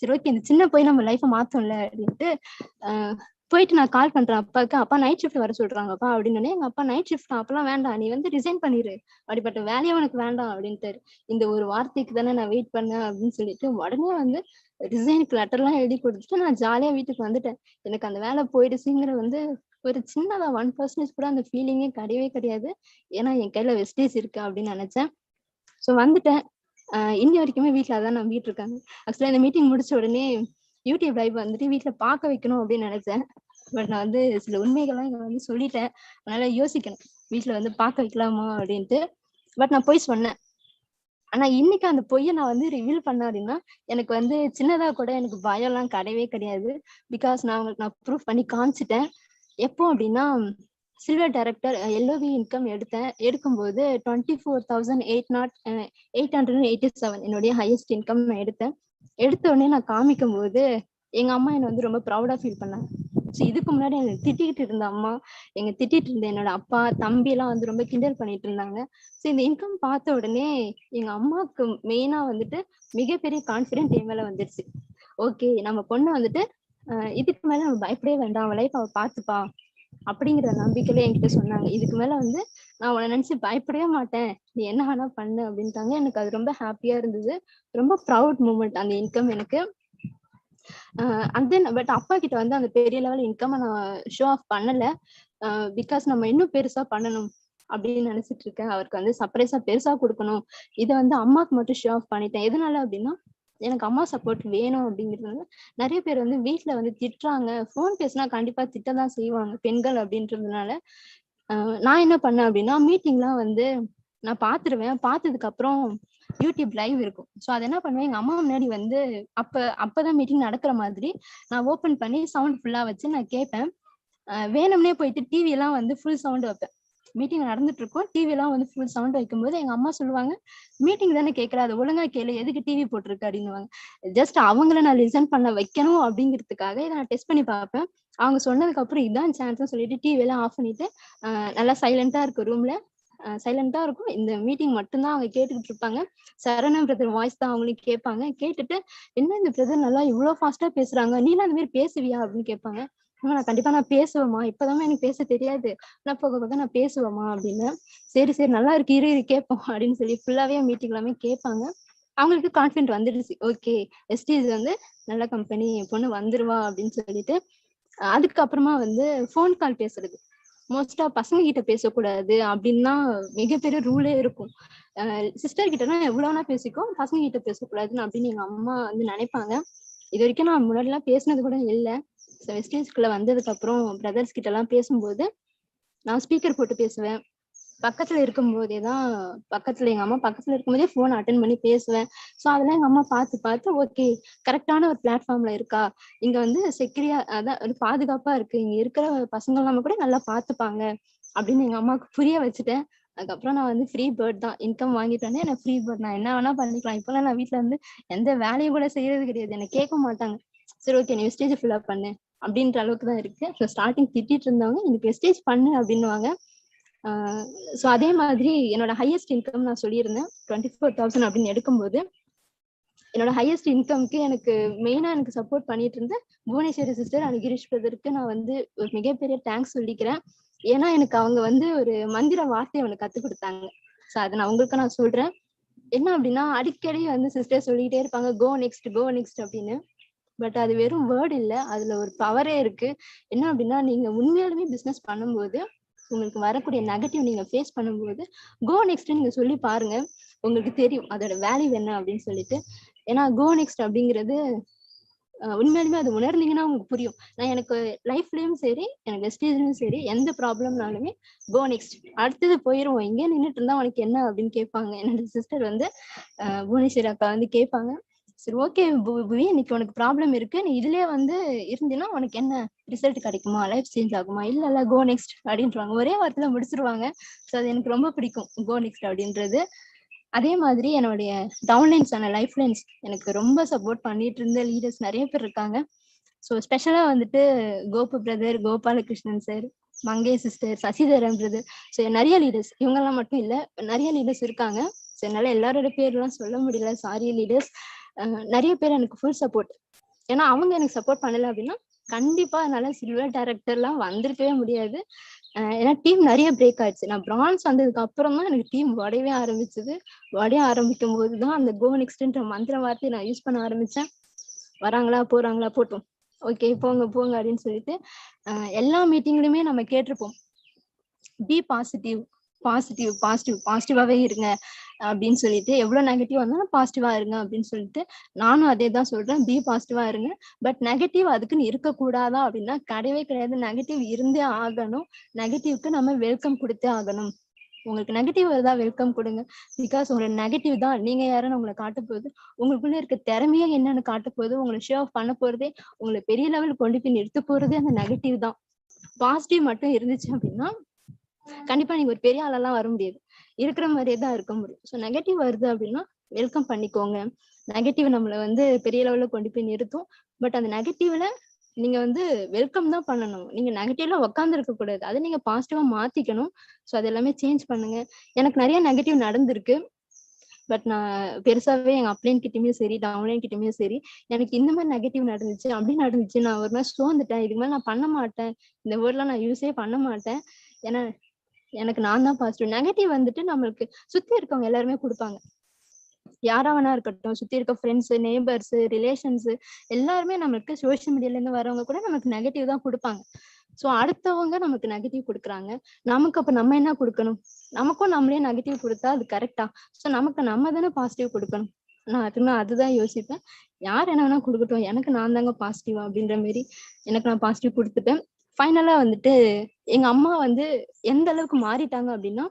சரி ஓகே இந்த சின்ன பொய் நம்ம லைஃபை மாத்தோம்ல அப்படின்ட்டு போயிட்டு நான் கால் பண்றேன் அப்பாவுக்கு. அப்பா நைட் ஷிஃப்ட் வர சொல்றாங்கப்பா அப்படின்னு. எங்க அப்பா நைட் ஷிஃப்ட் அப்பெல்லாம் வேண்டாம், நீ வந்து ரிசைன் பண்ணிரு, அப்படிப்பட்ட வேலையை உனக்கு வேண்டாம் அப்படின்ட்டு. இந்த ஒரு வார்த்தைக்கு தானே நான் வெயிட் பண்ணேன் அப்படின்னு சொல்லிட்டு உடனே வந்து ரிசைனுக்கு லெட்டர்லாம் எழுதி கொடுத்துட்டு நான் ஜாலியா வீட்டுக்கு வந்துட்டேன். எனக்கு அந்த வேலை போயிடுச்சுங்கிற வந்து ஒரு சின்னதா 1% கூட அந்த ஃபீலிங்கே கிடையவே கிடையாது. ஏன்னா என் கையில வெஸ்டேஜ் இருக்கு அப்படின்னு நினைச்சேன். ஸோ வந்துட்டேன். இன்னி வரைக்குமே வீட்டுல அதான் நம்பிட்டு இருக்காங்க. ஆக்சுவலா இந்த மீட்டிங் முடிச்ச உடனே யூடியூப் லைவ் வந்துட்டு வீட்டுல பார்க்க வைக்கணும் அப்படின்னு நினைச்சேன். பட் நான் வந்து சில உண்மைகள்லாம் இங்க வந்து சொல்லிட்டேன். அதனால யோசிக்கணும் வீட்டுல வந்து பார்க்க வைக்கலாமா அப்படின்ட்டு. பட் நான் போய் சொன்னேன். ஆனா இன்னைக்கு அந்த பொய்யை நான் வந்து ரிவீல் பண்ண அப்படின்னா எனக்கு வந்து சின்னதா கூட எனக்கு பயம் எல்லாம் கிடையவே கிடையாது. பிகாஸ் நான் உங்களுக்கு நான் ப்ரூஃப் பண்ணி காமிச்சிட்டேன். எப்போ அப்படின்னா சில்வர் டைரக்டர் எல்ஓவி இன்கம் எடுக்கும்போது 24,887 என்னுடைய ஹையஸ்ட் இன்கம் நான் எடுத்தேன். எடுத்த உடனே நான் காமிக்கும் போது எங்க அம்மா என்னை வந்து ரொம்ப ப்ரௌடா ஃபீல் பண்ணாங்க. இதுக்கு முன்னாடி எனக்கு திட்டிக்கிட்டு இருந்த அம்மா, திட்டிட்டு இருந்த என்னோட அப்பா தம்பி எல்லாம் வந்து ரொம்ப கிண்டல் பண்ணிட்டு இருந்தாங்க. ஸோ இந்த இன்கம் பார்த்த உடனே எங்க அம்மாவுக்கு மெயினா வந்துட்டு மிகப்பெரிய கான்ஃபிடென்ட் என் மேல வந்துருச்சு. ஓகே நம்ம பொண்ணு வந்துட்டு இதுக்கு மேல நம்ம பயப்படவே வேண்டாம், அவன் லைஃப் அவ பாத்துப்பா அப்படிங்கிற நம்பிக்கையில என்கிட்ட சொன்னாங்க. இதுக்கு மேல வந்து நான் உன்னை நினைச்சு பயப்படவே மாட்டேன், நீ என்ன வேணா பண்ணு அப்படின்ட்டாங்க. எனக்கு அது ரொம்ப ஹாப்பியா இருந்தது. ரொம்ப ப்ரௌட் மூமெண்ட் அந்த இன்கம் எனக்கு. அண்ட் தென் பட் அப்பா கிட்ட வந்து அந்த பெரிய லெவல் இன்கம் நான் ஷோ ஆஃப் பண்ணல. பிகாஸ் நம்ம இன்னும் பெருசா பண்ணணும் அப்படின்னு நினைச்சிட்டு இருக்கேன். அவருக்கு வந்து சர்ப்ரைஸா பெருசா கொடுக்கணும். இதை வந்து அம்மாக்கு மட்டும் ஷோ ஆஃப் பண்ணிட்டேன். எதனால அப்படின்னா எனக்கு அம்மா சப்போர்ட் வேணும் அப்படிங்கிறது. நிறைய பேர் வந்து வீட்டுல வந்து திட்டுறாங்க. போன் பேசினா கண்டிப்பா திட்டதான் செய்வாங்க பெண்கள் அப்படின்றதுனால. நான் என்ன பண்ணேன் அப்படின்னா மீட்டிங்லாம் வந்து நான் பாத்துருவேன். பார்த்ததுக்கு அப்புறம் யூடியூப் லைவ் இருக்கும். ஸோ அதை என்ன பண்ணுவேன், எங்க அம்மா முன்னாடி வந்து அப்பதான் மீட்டிங் நடக்கிற மாதிரி நான் ஓபன் பண்ணி சவுண்ட் ஃபுல்லா வச்சு நான் கேட்பேன். வேணும்னே போயிட்டு டிவி எல்லாம் வந்து ஃபுல் சவுண்ட் வைப்பேன். மீட்டிங் நடந்துட்டு இருக்கும், டிவி எல்லாம் வந்து ஃபுல் சவுண்ட் வைக்கும்போது எங்க அம்மா சொல்லுவாங்க, மீட்டிங் தானே கேட்கற, அது ஒழுங்கா கேளு, எதுக்கு டிவி போட்டிருக்கு அப்படின்னுவாங்க. ஜஸ்ட் அவங்கள நான் லிசன் பண்ண வைக்கணும் அப்படிங்கிறதுக்காக இதை நான் டெஸ்ட் பண்ணி பார்ப்பேன். அவங்க சொன்னதுக்கு அப்புறம் இதான் சான்ஸ் சொல்லிட்டு டிவி எல்லாம் ஆஃப் பண்ணிட்டு நல்லா சைலண்டா இருக்கும் ரூம்ல. சைலண்டா இருக்கும். இந்த மீட்டிங் மட்டும்தான் அவங்க கேட்டுக்கிட்டு இருப்பாங்க. சரணம் பிரதர் வாய்ஸ் தான் அவங்களுக்கு கேட்பாங்க. கேட்டுட்டு என்ன இந்த பிரதர் நல்லா இவ்வளவு ஃபாஸ்டா பேசுறாங்க, நீலாம் அந்த மாதிரி பேசுவியா அப்படின்னு கேட்பாங்க. நான் கண்டிப்பா நான் பேசுவேமா, இப்பதான் எனக்கு பேச தெரியாது, நான் போக போக நான் பேசுவேமா அப்படின்னு. சரி சரி நல்லா இருக்கு, இரு கேட்போம் அப்படின்னு சொல்லி ஃபுல்லாவே மீட்டிங் எல்லாமே கேட்பாங்க. அவங்களுக்கு கான்ஃபிடென்ட் வந்துடுச்சு. ஓகே வெஸ்டீஸ் வந்து நல்ல கம்பெனி, பொண்ணு வந்துருவா அப்படின்னு சொல்லிட்டு. அதுக்கப்புறமா வந்து போன் கால் பேசுறது மோஸ்டா பசங்க கிட்ட பேசக்கூடாது அப்படின்னு மிகப்பெரிய ரூலே இருக்கும். சிஸ்டர் கிட்டனா எவ்வளவுனா பேசிக்கோ, பசங்க கிட்ட பேசக்கூடாதுன்னு அப்படின்னு எங்க அம்மா வந்து நினைப்பாங்க. இது வரைக்கும் நான் முன்னாடி எல்லாம் பேசினது கூட இல்லை. வெஸ்டேஜ்குள்ள வந்ததுக்கு அப்புறம் பிரதர்ஸ் கிட்ட எல்லாம் பேசும்போது நான் ஸ்பீக்கர் போட்டு பேசுவேன். பக்கத்துல இருக்கும்போதேதான் எங்க அம்மா பக்கத்துல இருக்கும்போதே போன் அட்டன் பண்ணி பேசுவேன். சோ அதெல்லாம் எங்க அம்மா பார்த்து ஓகே கரெக்டான ஒரு பிளாட்ஃபார்ம்ல இருக்கா, இங்க வந்து செக்யூரியா அதான் ஒரு பாதுகாப்பா இருக்கு, இங்க இருக்கிற பசங்க எல்லாமே கூட நல்லா பாத்துப்பாங்க அப்படின்னு எங்க அம்மாவுக்கு புரிய வச்சுட்டேன். அதுக்கப்புறம் நான் வந்து ஃப்ரீ பேர்ட் தான், இன்கம் வாங்கிட்டேன்னே நான் ஃப்ரீ பேர்ட், நான் என்ன வேணா பண்ணிக்கலாம். இப்பெல்லாம் நான் வீட்டுல இருந்து எந்த வேலையும் கூட செய்யறது கிடையாது, என்ன கேட்க மாட்டாங்க. சரி ஓகே நீ வெஸ்டேஜ் ஃபுல்லா பண்ணு அப்படின்ற அளவுக்கு தான் இருக்கு. ஸ்டார்டிங் திட்டிட்டு இருந்தவங்க எனக்கு வெஸ்டேஜ் பண்ணு அப்படின்னுவாங்க. ஸோ அதே மாதிரி என்னோட ஹையஸ்ட் இன்கம் நான் சொல்லியிருந்தேன் 24,000 அப்படின்னு எடுக்கும்போது என்னோட ஹையஸ்ட் இன்கம்க்கு எனக்கு மெயினா எனக்கு சப்போர்ட் பண்ணிட்டு இருந்த புவனேஸ்வரி சிஸ்டர் அண்ட் கிரீஷ் பிரதருக்கு நான் வந்து ஒரு மிகப்பெரிய தேங்க்ஸ் சொல்லிக்கிறேன். ஏன்னா எனக்கு அவங்க வந்து ஒரு மந்திர வார்த்தையை அவனுக்கு கத்துக் கொடுத்தாங்க. ஸோ அதை நான் உங்களுக்கு நான் சொல்றேன். என்ன அப்படின்னா அடிக்கடி வந்து சிஸ்டர் சொல்லிட்டே இருப்பாங்க கோ நெக்ஸ்ட் அப்படின்னு. பட் அது வெறும் வேர்ட் இல்ல, அதுல ஒரு பவரே இருக்கு. என்ன அப்படின்னா நீங்க உண்மையாலுமே பிசினஸ் பண்ணும்போது உங்களுக்கு வரக்கூடிய நெகட்டிவ் நீங்க ஃபேஸ் பண்ணும்போது கோ நெக்ஸ்ட் நீங்க சொல்லி பாருங்க, உங்களுக்கு தெரியும் அதோட வேல்யூ என்ன அப்படின்னு சொல்லிட்டு. ஏன்னா கோ நெக்ஸ்ட் அப்படிங்கிறது உண்மையாலுமே அது உணர்ந்தீங்கன்னா உங்களுக்கு புரியும். நான் எனக்கு லைஃப்லயும் சரி எனக்கு வெஸ்டேஜ்லயும் சரி எந்த ப்ராப்ளம்னாலுமே கோ நெக்ஸ்ட், அடுத்தது போயிருவோம், இங்கே நின்றுட்டு இருந்தா உனக்கு என்ன அப்படின்னு கேட்பாங்க. என்னோட சிஸ்டர் வந்து புவனேஸ்வரி அக்கா வந்து கேட்பாங்க, சரி ஓகே புவி இன்னைக்கு உனக்கு ப்ராப்ளம் இருக்கு, நீ இதுலயே வந்து இருந்தீங்கன்னா உனக்கு என்ன ரிசல்ட் கிடைக்குமா, லைஃப் சேஞ்ச் ஆகுமா, இல்ல கோ நெக்ஸ்ட் அப்படின்றாங்க. ஒரே வாரத்துல முடிச்சிருவாங்க. ஸோ அது எனக்கு ரொம்ப பிடிக்கும் கோ நெக்ஸ்ட் அப்படின்றது. அதே மாதிரி என்னுடைய டவுன்லைன்ஸ் ஆன லைஃப் லைன்ஸ் எனக்கு ரொம்ப சப்போர்ட் பண்ணிட்டு இருந்த லீடர்ஸ் நிறைய பேர் இருக்காங்க. ஸோ ஸ்பெஷலா வந்துட்டு கோபு பிரதர், கோபாலகிருஷ்ணன் சார், மங்கை சிஸ்டர், சசிதரன் பிரதர், ஸோ நிறைய லீடர்ஸ், இவங்கெல்லாம் மட்டும் இல்ல, நிறைய லீடர்ஸ் இருக்காங்க. ஸோ என்னால எல்லாரோட பேர்லாம் சொல்ல முடியல, சாரி லீடர்ஸ். நிறைய பேர் எனக்கு ஃபுல் சப்போர்ட். ஏன்னா அவங்க எனக்கு சப்போர்ட் பண்ணல அப்படின்னா கண்டிப்பா என்னால சில்வர் டைரக்டர்லாம் வந்திருக்கவே முடியாது. ஏன்னா டீம் நிறைய பிரேக் ஆயிடுச்சு. நான் பிரான்ஸ் வந்ததுக்கு அப்புறம் தான் எனக்கு டீம் உடையவே ஆரம்பிச்சது. உடைய ஆரம்பிக்கும் போதுதான் அந்த கோ நெக்ஸ்ட்ன்ற மந்திர வார்த்தையை நான் யூஸ் பண்ண ஆரம்பிச்சேன். வராங்களா போறாங்களா போட்டோம், ஓகே போங்க போங்க அப்படின்னு சொல்லிட்டு எல்லா மீட்டிங்லயுமே நம்ம கேட்டிருப்போம், பி பாசிட்டிவ் பாசிட்டிவ் பாசிட்டிவ் பாசிட்டிவாவே இருங்க அப்படின்னு சொல்லிட்டு, எவ்வளவு நெகட்டிவ் வந்தாலும் பாசிட்டிவா இருங்க அப்படின்னு சொல்லிட்டு நானும் அதே தான் சொல்றேன், பி பாசிட்டிவா இருங்க. பட் நெகட்டிவ் அதுக்குன்னு இருக்கக்கூடாதா அப்படின்னா கிடையவே கிடையாது. நெகட்டிவ் இருந்தே ஆகணும். நெகட்டிவ்க்கு நம்ம வெல்கம் கொடுத்தே ஆகணும். உங்களுக்கு நெகட்டிவ் வருதா வெல்கம் கொடுங்க. பிகாஸ் உங்களோட நெகட்டிவ் தான் நீங்க யாருன்னு உங்களை காட்ட போகுது. உங்களுக்குள்ள இருக்க திறமையே என்னன்னு காட்ட போகுது. உங்களை ஷோ ஆஃப் பண்ண போறதே, உங்களை பெரிய லெவல் கொண்டு போய் நிறுத்த போறதே அந்த நெகட்டிவ் தான். பாசிட்டிவ் மட்டும் இருந்துச்சு அப்படின்னா கண்டிப்பா நீங்க ஒரு பெரிய ஆளெல்லாம் வர முடியாது, இருக்கிற மாதிரியே தான் இருக்க முடியும். ஸோ நெகட்டிவ் வருது அப்படின்னா வெல்கம் பண்ணிக்கோங்க. நெகட்டிவ் நம்மள வந்து பெரிய லெவல்ல கொண்டு போய் நிறுத்தும். பட் அந்த நெகட்டிவ்ல நீங்க வந்து வெல்கம் தான் பண்ணணும். நீங்க நெகட்டிவ்ல உட்கார்ந்து இருக்க கூடாது, அதை நீங்க பாசிட்டிவா மாத்திக்கணும். ஸோ அது எல்லாமே சேஞ்ச் பண்ணுங்க. எனக்கு நிறைய நெகட்டிவ் நடந்திருக்கு. பட் நான் பெருசாவே எங்க அப்ளைன் கிட்டயுமே சரி, டவுன்லைன் கிட்டயுமே சரி, எனக்கு இந்த மாதிரி நெகட்டிவ் நடந்துச்சு அப்படி நடந்துச்சு, நான் ஒரு மாதிரி சோர்ந்துட்டேன், இதுக்கு மேல நான் பண்ண மாட்டேன், இந்த வேர்ட்லாம் நான் யூஸே பண்ண மாட்டேன். ஏன்னா எனக்கு நான் தான் பாசிட்டிவ். நெகட்டிவ் வந்துட்டு நம்மளுக்கு சுத்தி இருக்கவங்க எல்லாருமே கொடுப்பாங்க. யாரா வேணா இருக்கட்டும், சுத்தி இருக்க ஃப்ரெண்ட்ஸ், நெய்பர்ஸ், ரிலேஷன்ஸ் எல்லாருமே நமக்கு சோசியல் மீடியால இருந்து வரவங்க கூட நமக்கு நெகட்டிவ் தான் கொடுப்பாங்க. ஸோ அடுத்தவங்க நமக்கு நெகட்டிவ் கொடுக்குறாங்க, நமக்கு அப்ப நம்ம என்ன கொடுக்கணும்? நமக்கும் நம்மளே நெகட்டிவ் கொடுத்தா அது கரெக்டா? ஸோ நமக்கு நம்ம தானே பாசிட்டிவ் கொடுக்கணும். நான் அதுதான் யோசிப்பேன். யார் என்ன வேணா கொடுக்கட்டும், எனக்கு நான் தாங்க பாசிட்டிவ் அப்படின்ற மாதிரி எனக்கு நான் பாசிட்டிவ் கொடுத்துட்டேன். ஃபைனலா வந்துட்டு எங்க அம்மா வந்து எந்த அளவுக்கு மாறிட்டாங்க அப்படின்னா,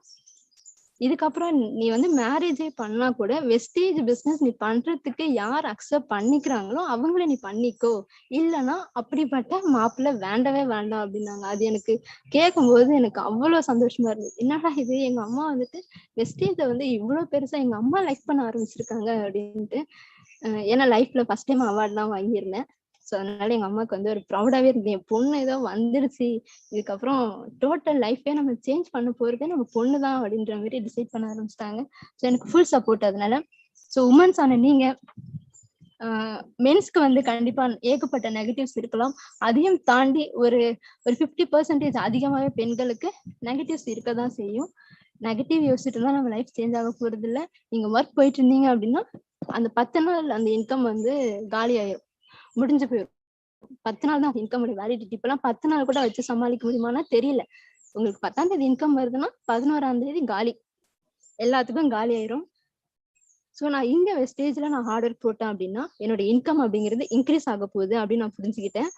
இதுக்கப்புறம் நீ வந்து மேரேஜே பண்ணா கூட வெஸ்டேஜ் பிசினஸ் நீ பண்றதுக்கு யார் அக்செப்ட் பண்ணிக்கிறாங்களோ அவங்கள நீ பண்ணிக்கோ, இல்லைன்னா அப்படிப்பட்ட மாப்பிள்ளை வேண்டவே வேண்டாம் அப்படின்னாங்க. அது எனக்கு கேட்கும்போது எனக்கு அவ்வளவு சந்தோஷமா இருந்தது. என்னடா இது, எங்க அம்மா வந்துட்டு வெஸ்டேஜ வந்து இவ்வளவு பெருசா எங்க அம்மா லைக் பண்ண ஆரம்பிச்சிருக்காங்க அப்படின்ட்டு. ஏன்னா லைஃப்ல ஃபர்ஸ்ட் டைம் அவார்ட்லாம் வாங்கியிருந்தேன். ஸோ அதனால எங்க அம்மாவுக்கு வந்து ஒரு ப்ரௌடாவே இருந்தேன், என் பொண்ணு ஏதோ வந்துருச்சு, இதுக்கப்புறம் டோட்டல் லைஃபே நம்ம சேஞ்ச் பண்ண போறதே நம்ம பொண்ணு தான் அப்படின்ற மாதிரி டிசைட் பண்ண ஆரம்பிச்சிட்டாங்க. ஸோ எனக்கு ஃபுல் சப்போர்ட் அதனால. ஸோ உமன்ஸ் ஆன நீங்க மென்ஸ்க்கு வந்து கண்டிப்பா ஏகப்பட்ட நெகட்டிவ்ஸ் இருக்கலாம். அதையும் தாண்டி ஒரு 50% அதிகமாகவே பெண்களுக்கு நெகட்டிவ்ஸ் இருக்கதான் செய்யும். நெகட்டிவ் யோசிச்சுட்டு இருந்தா நம்ம லைஃப் சேஞ்ச் ஆக போறது இல்லை. நீங்க ஒர்க் போயிட்டு இருந்தீங்க அப்படின்னா அந்த 10 நாள் அந்த இன்கம் வந்து காலி ஆயிரும், முடிஞ்சு போயிடும். 10 நாள் தான் இன்கம் வேலிடிட்டி. இப்பெல்லாம் 10 நாள் கூட வச்சு சமாளிக்க முடியுமானா தெரியல. உங்களுக்கு 10ஆம் தேதி இன்கம் வருதுன்னா 11ஆம் தேதி காலி, எல்லாத்துக்கும் காலி ஆயிரும். ஸோ நான் இங்க ஸ்டேஜ்ல நான் ஹார்ட் ஒர்க் போட்டேன் அப்படின்னா என்னோட இன்கம் அப்படிங்கிறது இன்க்ரீஸ் ஆக போகுது அப்படின்னு நான் புரிஞ்சுக்கிட்டேன்.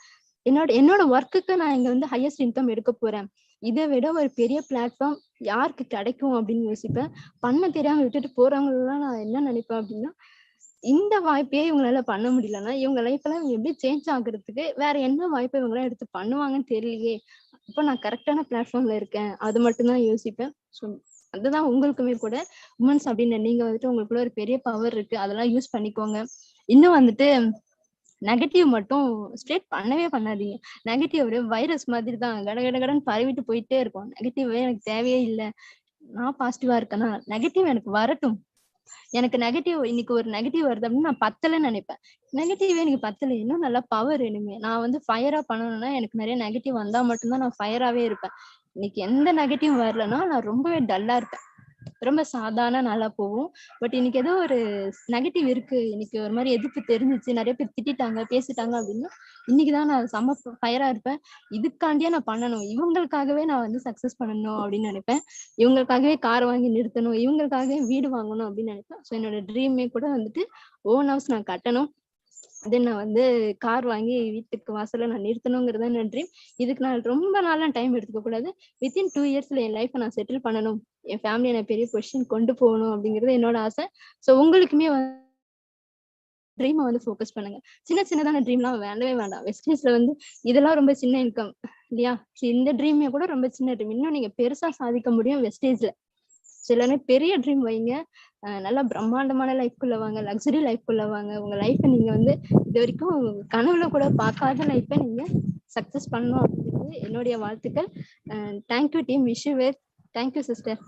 என்னோட ஒர்க்குக்கு நான் இங்க வந்து ஹையஸ்ட் இன்கம் எடுக்க போறேன். இதை விட ஒரு பெரிய பிளாட்ஃபார்ம் யாருக்கு கிடைக்கும் அப்படின்னு யோசிப்பேன். பண்ண தெரியாம விட்டுட்டு போறவங்களெல்லாம் நான் என்ன நினைப்பேன் அப்படின்னா, இந்த வாய்ப்பையே இவங்களால பண்ண முடியலன்னா இவங்க லைஃப் எல்லாம் எப்படி சேஞ்ச் ஆகுறதுக்கு வேற என்ன வாய்ப்பை இவங்களாம் எடுத்து பண்ணுவாங்கன்னு தெரியலையே, இப்போ நான் கரெக்டான பிளாட்ஃபார்ம்ல இருக்கேன், அது மட்டும்தான் யோசிப்பேன். ஸோ அதுதான் உங்களுக்குமே கூட உமன்ஸ் அப்படின்னு நீங்க வந்துட்டு உங்களுக்குள்ள ஒரு பெரிய பவர் இருக்கு, அதெல்லாம் யூஸ் பண்ணிக்கோங்க. இன்னும் வந்துட்டு நெகட்டிவ் மட்டும் ஸ்ட்ரெயிட் பண்ணவே பண்ணாதீங்க. நெகட்டிவ் ஒரு வைரஸ் மாதிரி தான், கடகடன்னு பரவிட்டு போயிட்டே இருக்கும். நெகட்டிவே எனக்கு தேவையே இல்லை, நான் பாசிட்டிவா இருக்கேன்னா நெகட்டிவ் எனக்கு வரட்டும். எனக்கு நெகட்டிவ் இன்னைக்கு ஒரு நெகட்டிவ் வருது அப்படின்னு நான் பத்தலன்னு நினைப்பேன். நெகட்டிவே எனக்கு பத்தல, இன்னும் நல்லா பவர் வேணுமே. நான் வந்து ஃபயரா பண்ணணும்னா எனக்கு நிறைய நெகட்டிவ் வந்தா மட்டும்தான் நான் ஃபயராவே இருப்பேன். இன்னைக்கு எந்த நெகட்டிவ் வரலன்னா நான் ரொம்பவே டல்லா இருப்பேன், ரொம்ப சாதாரண நல்லா போகும். பட் இன்னைக்கு ஏதோ ஒரு நெகட்டிவ் இருக்கு, இன்னைக்கு ஒரு மாதிரி எதிர்ப்பு தெரிஞ்சிச்சு, நிறைய பேர் திட்டாங்க பேசிட்டாங்க அப்படின்னா இன்னைக்குதான் நான் செம்ம ஃபயரா இருப்பேன். இதுக்காண்டியே நான் பண்ணணும், இவங்களுக்காகவே நான் வந்து சக்சஸ் பண்ணணும் அப்படின்னு நினைப்பேன். இவங்களுக்காகவே கார் வாங்கி நிறுத்தணும், இவங்களுக்காகவே வீடு வாங்கணும் அப்படின்னு நினைப்பேன். ஸோ என்னோட ட்ரீமே கூட வந்துட்டு ஓன் ஹவுஸ் நான் கட்டணும், தென் நான் வந்து கார் வாங்கி வீட்டுக்கு வாசல்ல நான் நிறுத்தணுங்கிறது என்னோட ட்ரீம். இதுக்கு நான் ரொம்ப நாளாக டைம் எடுத்துக்க கூடாது. வித்தின் 2 இயர்ஸ்ல என் லைஃப்பை நான் செட்டில் பண்ணணும், என் ஃபேமிலியை நான் பெரிய பொசிஷன் கொண்டு போகணும் அப்படிங்கிறது என்னோட ஆசை. ஸோ உங்களுக்குமே ட்ரீமை வந்து ஃபோக்கஸ் பண்ணுங்க. சின்னதான ட்ரீம்லாம் வேண்டவே வேண்டாம். வெஸ்டேஜ்ல வந்து இதெல்லாம் ரொம்ப சின்ன இன்கம் இல்லையா? இந்த ட்ரீமே கூட ரொம்ப சின்ன ட்ரீம். இன்னும் நீங்க பெருசா சாதிக்க முடியும் வெஸ்டேஜ்ல. எல்லாருமே பெரிய ட்ரீம் வைங்க. நல்லா பிரம்மாண்டமான லைஃப்குள்ள வாங்க, லக்ஸரி லைஃப்குள்ள வாங்க. உங்க லைஃப்பை நீங்க வந்து இது வரைக்கும் கனவுல கூட பார்க்காத லைஃப்பை நீங்க சக்சஸ் பண்ணணும் அப்படிங்கிறது என்னுடைய வாழ்த்துக்கள். Thank you team. Wish you well. Thank you sister.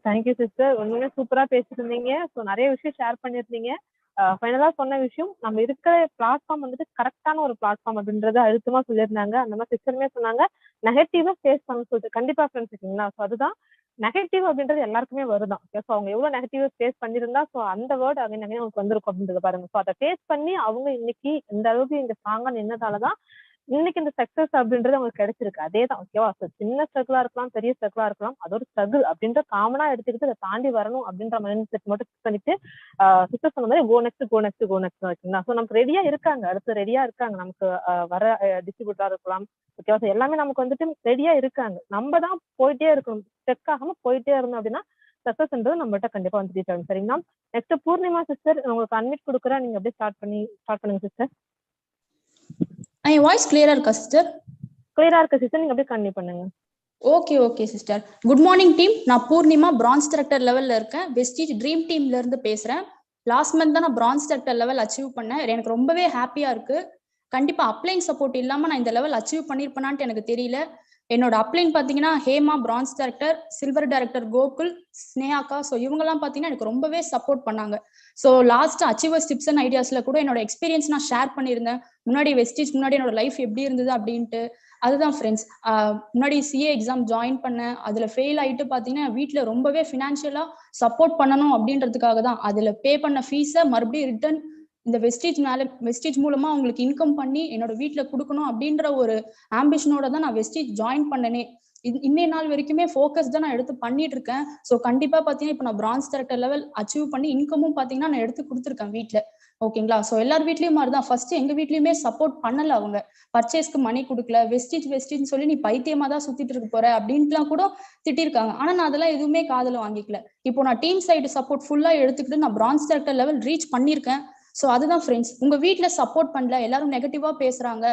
Thank you sister. உண்மையுமே சூப்பரா பேசிட்டு இருந்தீங்க. ஸோ நிறைய விஷயம் ஷேர் பண்ணியிருந்தீங்க. ஃபைனலா சொன்ன விஷயம், நம்ம இருக்கிற பிளாட்ஃபார்ம் வந்துட்டு கரெக்டான ஒரு பிளாட்ஃபார்ம் அப்படின்றத அழுத்தமா சொல்லியிருந்தாங்க. அந்த மாதிரி சிஸ்டருமே சொன்னாங்க நெகட்டிவா ஃபேஸ் பண்ண சொல்லிட்டு. கண்டிப்பா ஃப்ரெண்ட்ஸ் இருக்கீங்களா? ஸோ அதுதான் நெகட்டிவ் அப்படின்றது எல்லாருக்குமே வருதான். ஸோ அவங்க எவ்வளவு நெகட்டிவ் ஃபேஸ் பண்ணியிருந்தா ஸோ அந்த வேர்ட் அகைன் அகைன் அவங்களுக்கு வந்திருக்கும் அப்படின்றத பாருங்க. ஸோ அதை ஃபேஸ் பண்ணி அவங்க இன்னைக்கு இந்த அளவுக்கு இந்த ஸ்ட்ராங்கா நின்னதாலதான் இன்னைக்கு இந்த சக்சஸ் அப்படின்றது அவங்களுக்கு கிடைச்சிருக்கு. அதேதான் ஓகேவா? சின்ன ஸ்ட்ரகிளா இருக்கலாம், பெரிய ஸ்ட்ரகிளா இருக்கலாம், அது ஒரு ஸ்ட்ரகிள் அப்படின்ற காமனா எடுத்துக்கிட்டு அதை தாண்டி வரணும் அப்படின்ற மைண்ட் செட் மட்டும் ஃபிக்ஸ் பண்ணிட்டு சிஸ்டர் சொன்ன மாதிரி go next go next go next வச்சுங்களா. ஸோ நமக்கு ரெடியா இருக்காங்க, அடுத்து ரெடியா இருக்காங்க. நமக்கு வர டிஸ்ட்ரிபியூட்டரா இருக்கலாம், ஓகேவா? ஸோ எல்லாமே நமக்கு வந்துட்டு ரெடியா இருக்காங்க. நம்ம தான் போயிட்டே இருக்கணும், ஸ்டெக் ஆகாம போயிட்டே இருந்தோம் அப்படின்னா சக்சஸ்ன்றது நம்மகிட்ட கண்டிப்பா வந்துட்டு இருக்காங்க. சரிங்களா? நெக்ஸ்ட் பூர்ணிமா சிஸ்டர், உங்களுக்கு அன்மிட் கொடுக்குறேன். நீங்க அப்படியே ஸ்டார்ட் பண்ணுங்க சிஸ்டர். என் வாய்ஸ் கிளியரா இருக்கா சிஸ்டர்? கிளியரா இருக்கு சிஸ்டர், நீங்க அப்படியே கண்டினியூ பண்ணுங்க. Okay sister. Good morning team. நான் பூர்ணிமா, பிரான்ஸ் டைரக்டர் லெவல்ல இருக்கேன். வெஸ்டீஜ் ட்ரீம் டீம்ல இருந்து பேசுறேன். லாஸ்ட் மந்த் தான் நான் பிரான்ஸ் டைரக்டர் லெவல் அச்சீவ் பண்ணேன். எனக்கு ரொம்பவே ஹாப்பியா இருக்கு. கண்டிப்பா அப்ளைன் சப்போர்ட் இல்லாம நான் இந்த லெவல் அச்சீவ் பண்ணிருப்பேனான்ட்டு எனக்கு தெரியல. என்னோட அப்ளைன் பாத்தீங்கன்னா Hema bronze director, silver director Gokul, ஸ்னேகாக்கா. ஸோ இவங்கெல்லாம் பாத்தீங்கன்னா எனக்கு ரொம்பவே சப்போர்ட் பண்ணாங்க. So last achievers tips and ஐடியாஸ்ல கூட என்னோட எக்ஸ்பீரியன்ஸ் நான் ஷேர் பண்ணியிருந்தேன். முன்னாடி வெஸ்டீஜ் முன்னாடி என்னோட லைஃப் எப்படி இருந்தது அப்படின்ட்டு. அதுதான் ஃப்ரெண்ட்ஸ். முன்னாடி சிஏ எக்ஸாம் ஜாயின் பண்ணேன். அதுல ஃபெயில் ஆயிட்டு பாத்தீங்கன்னா வீட்டுல ரொம்பவே ஃபினான்ஷியலா சப்போர்ட் பண்ணணும் அப்படின்றதுக்காக தான் அதுல பே பண்ண ஃபீஸை மறுபடியும் ரிட்டர்ன் இந்த வெஸ்டீஜ் மூலமா அவங்களுக்கு இன்கம் பண்ணி என்னோட வீட்டுல கொடுக்கணும் அப்படின்ற ஒரு ஆம்பிஷனோட தான் நான் வெஸ்டீஜ் ஜாயின் பண்ணனே. இன்னைய நாள் வரைக்குமே ஃபோக்கஸ் தான் நான் எடுத்து பண்ணிட்டு இருக்கேன். ஸோ கண்டிப்பா பாத்தீங்கன்னா இப்போ நான் பிரான்ஸ் டைரக்டர் லெவல் அச்சீவ் பண்ணி இன்கமும் பாத்தீங்கன்னா நான் எடுத்து கொடுத்துருக்கேன் வீட்டுல. ஓகேங்களா? ஸோ எல்லார் வீட்லயும் மாதிரிதான். ஃபர்ஸ்ட் எங்க வீட்லயுமே சப்போர்ட் பண்ணல. அவங்க பர்ச்சேஸ்க்கு மணி கொடுக்கல, வெஸ்டீஜ் சொல்லி நீ பைத்தியமா தான் சுத்திட்டு இருக்க போற அப்படின்ட்டுலாம் கூட திட்டிருக்காங்க. ஆனா நான் அதெல்லாம் எதுவுமே காதுல வாங்கிக்கல. இப்போ நான் டீம் சைடு சப்போர்ட் ஃபுல்லா எடுத்துக்கிட்டு நான் பிரான்ஸ் டைரக்டர் லெவல் ரீச் பண்ணிருக்கேன். ஸோ அதுதான் ஃப்ரெண்ட்ஸ். உங்க வீட்டுல சப்போர்ட் பண்ணல, எல்லாரும் நெகட்டிவா பேசுறாங்க,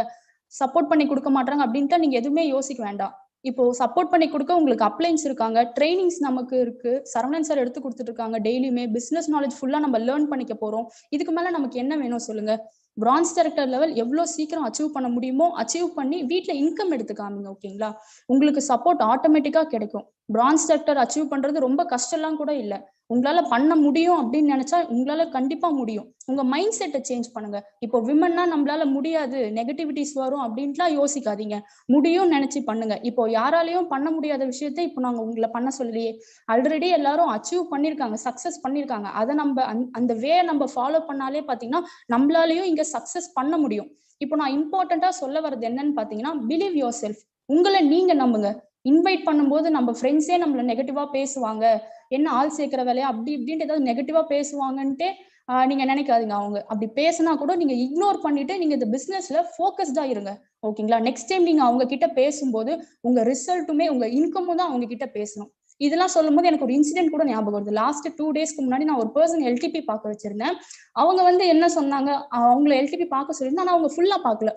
சப்போர்ட் பண்ணி கொடுக்க மாட்டாங்க அப்படின்ட்டு நீங்க எதுவுமே யோசிக்க வேண்டாம். இப்போ சப்போர்ட் பண்ணி கொடுக்க உங்களுக்கு அப்ளைன்ஸ் இருக்காங்க, ட்ரைனிங்ஸ் நமக்கு இருக்கு, சரவணன் சார் எடுத்து கொடுத்துட்டு இருக்காங்க. டெய்லியுமே பிசினஸ் நாலேஜ் ஃபுல்லா நம்ம லேர்ன் பண்ணிக்க போறோம். இதுக்கு மேல நமக்கு என்ன வேணும் சொல்லுங்க? பிரான்ஸ் டைரக்டர் லெவல் எவ்வளவு சீக்கிரம் அச்சீவ் பண்ண முடியுமோ அச்சீவ் பண்ணி வீட்டுல இன்கம் எடுத்து காமிங்க. ஓகேங்களா? உங்களுக்கு சப்போர்ட் ஆட்டோமேட்டிக்கா கிடைக்கும். பிரான்ஸ் டைரக்டர் அச்சீவ் பண்றது ரொம்ப கஷ்டம்லாம் கூட இல்ல. உங்களால பண்ண முடியும் அப்படின்னு நினைச்சா உங்களால கண்டிப்பா முடியும். உங்க மைண்ட் செட்டை சேஞ்ச் பண்ணுங்க. இப்போ விமன்னா நம்மளால முடியாது, நெகட்டிவிட்டிஸ் வரும் அப்படின்ட்டுலாம் யோசிக்காதீங்க. முடியும்னு நினைச்சு பண்ணுங்க. இப்போ யாராலையும் பண்ண முடியாத விஷயத்த இப்போ நாங்க உங்களை பண்ண சொல்லலையே. ஆல்ரெடி எல்லாரும் அச்சீவ் பண்ணிருக்காங்க, சக்சஸ் பண்ணிருக்காங்க. அதை நம்ம அந்த வே நம்ம ஃபாலோ பண்ணாலே பாத்தீங்கன்னா நம்மளாலையும் இங்க சக்சஸ் பண்ண முடியும். இப்போ நான் இம்பார்ட்டண்டா சொல்ல வர்றது என்னன்னு பாத்தீங்கன்னா, பிலீவ் யுவர் செல்ஃப். உங்களை நீங்க நம்புங்க. இன்வைட் பண்ணும்போது நம்ம ஃப்ரெண்ட்ஸே நம்மள நெகட்டிவா பேசுவாங்க, என்ன ஆள் சேர்க்கிற வேலையா அப்படி இப்படின்ட்டு ஏதாவது நெகட்டிவா பேசுவாங்கன்ட்டு நீங்க நினைக்காதீங்க. அவங்க அப்படி பேசினா கூட நீங்க இக்னோர் பண்ணிட்டு நீங்க இந்த பிசினஸ்ல ஃபோக்கஸ்டா இருங்க. ஓகேங்களா? நெக்ஸ்ட் டைம் நீங்க அவங்க கிட்ட பேசும்போது உங்க ரிசல்ட்டுமே உங்க இன்கமும் தான் அவங்க கிட்ட பேசணும். இதெல்லாம் சொல்லும் போது எனக்கு ஒரு இன்சிடென்ட் கூட ஞாபகம் வருது. லாஸ்ட் 2 டேஸ்க்கு முன்னாடி நான் ஒரு பர்சன் எல்டிபி பார்க்க வச்சிருந்தேன். அவங்க என்ன சொன்னாங்க, அவங்களை எல்டிபி பார்க்க சொல்லியிருந்தேன். ஆனா அவங்க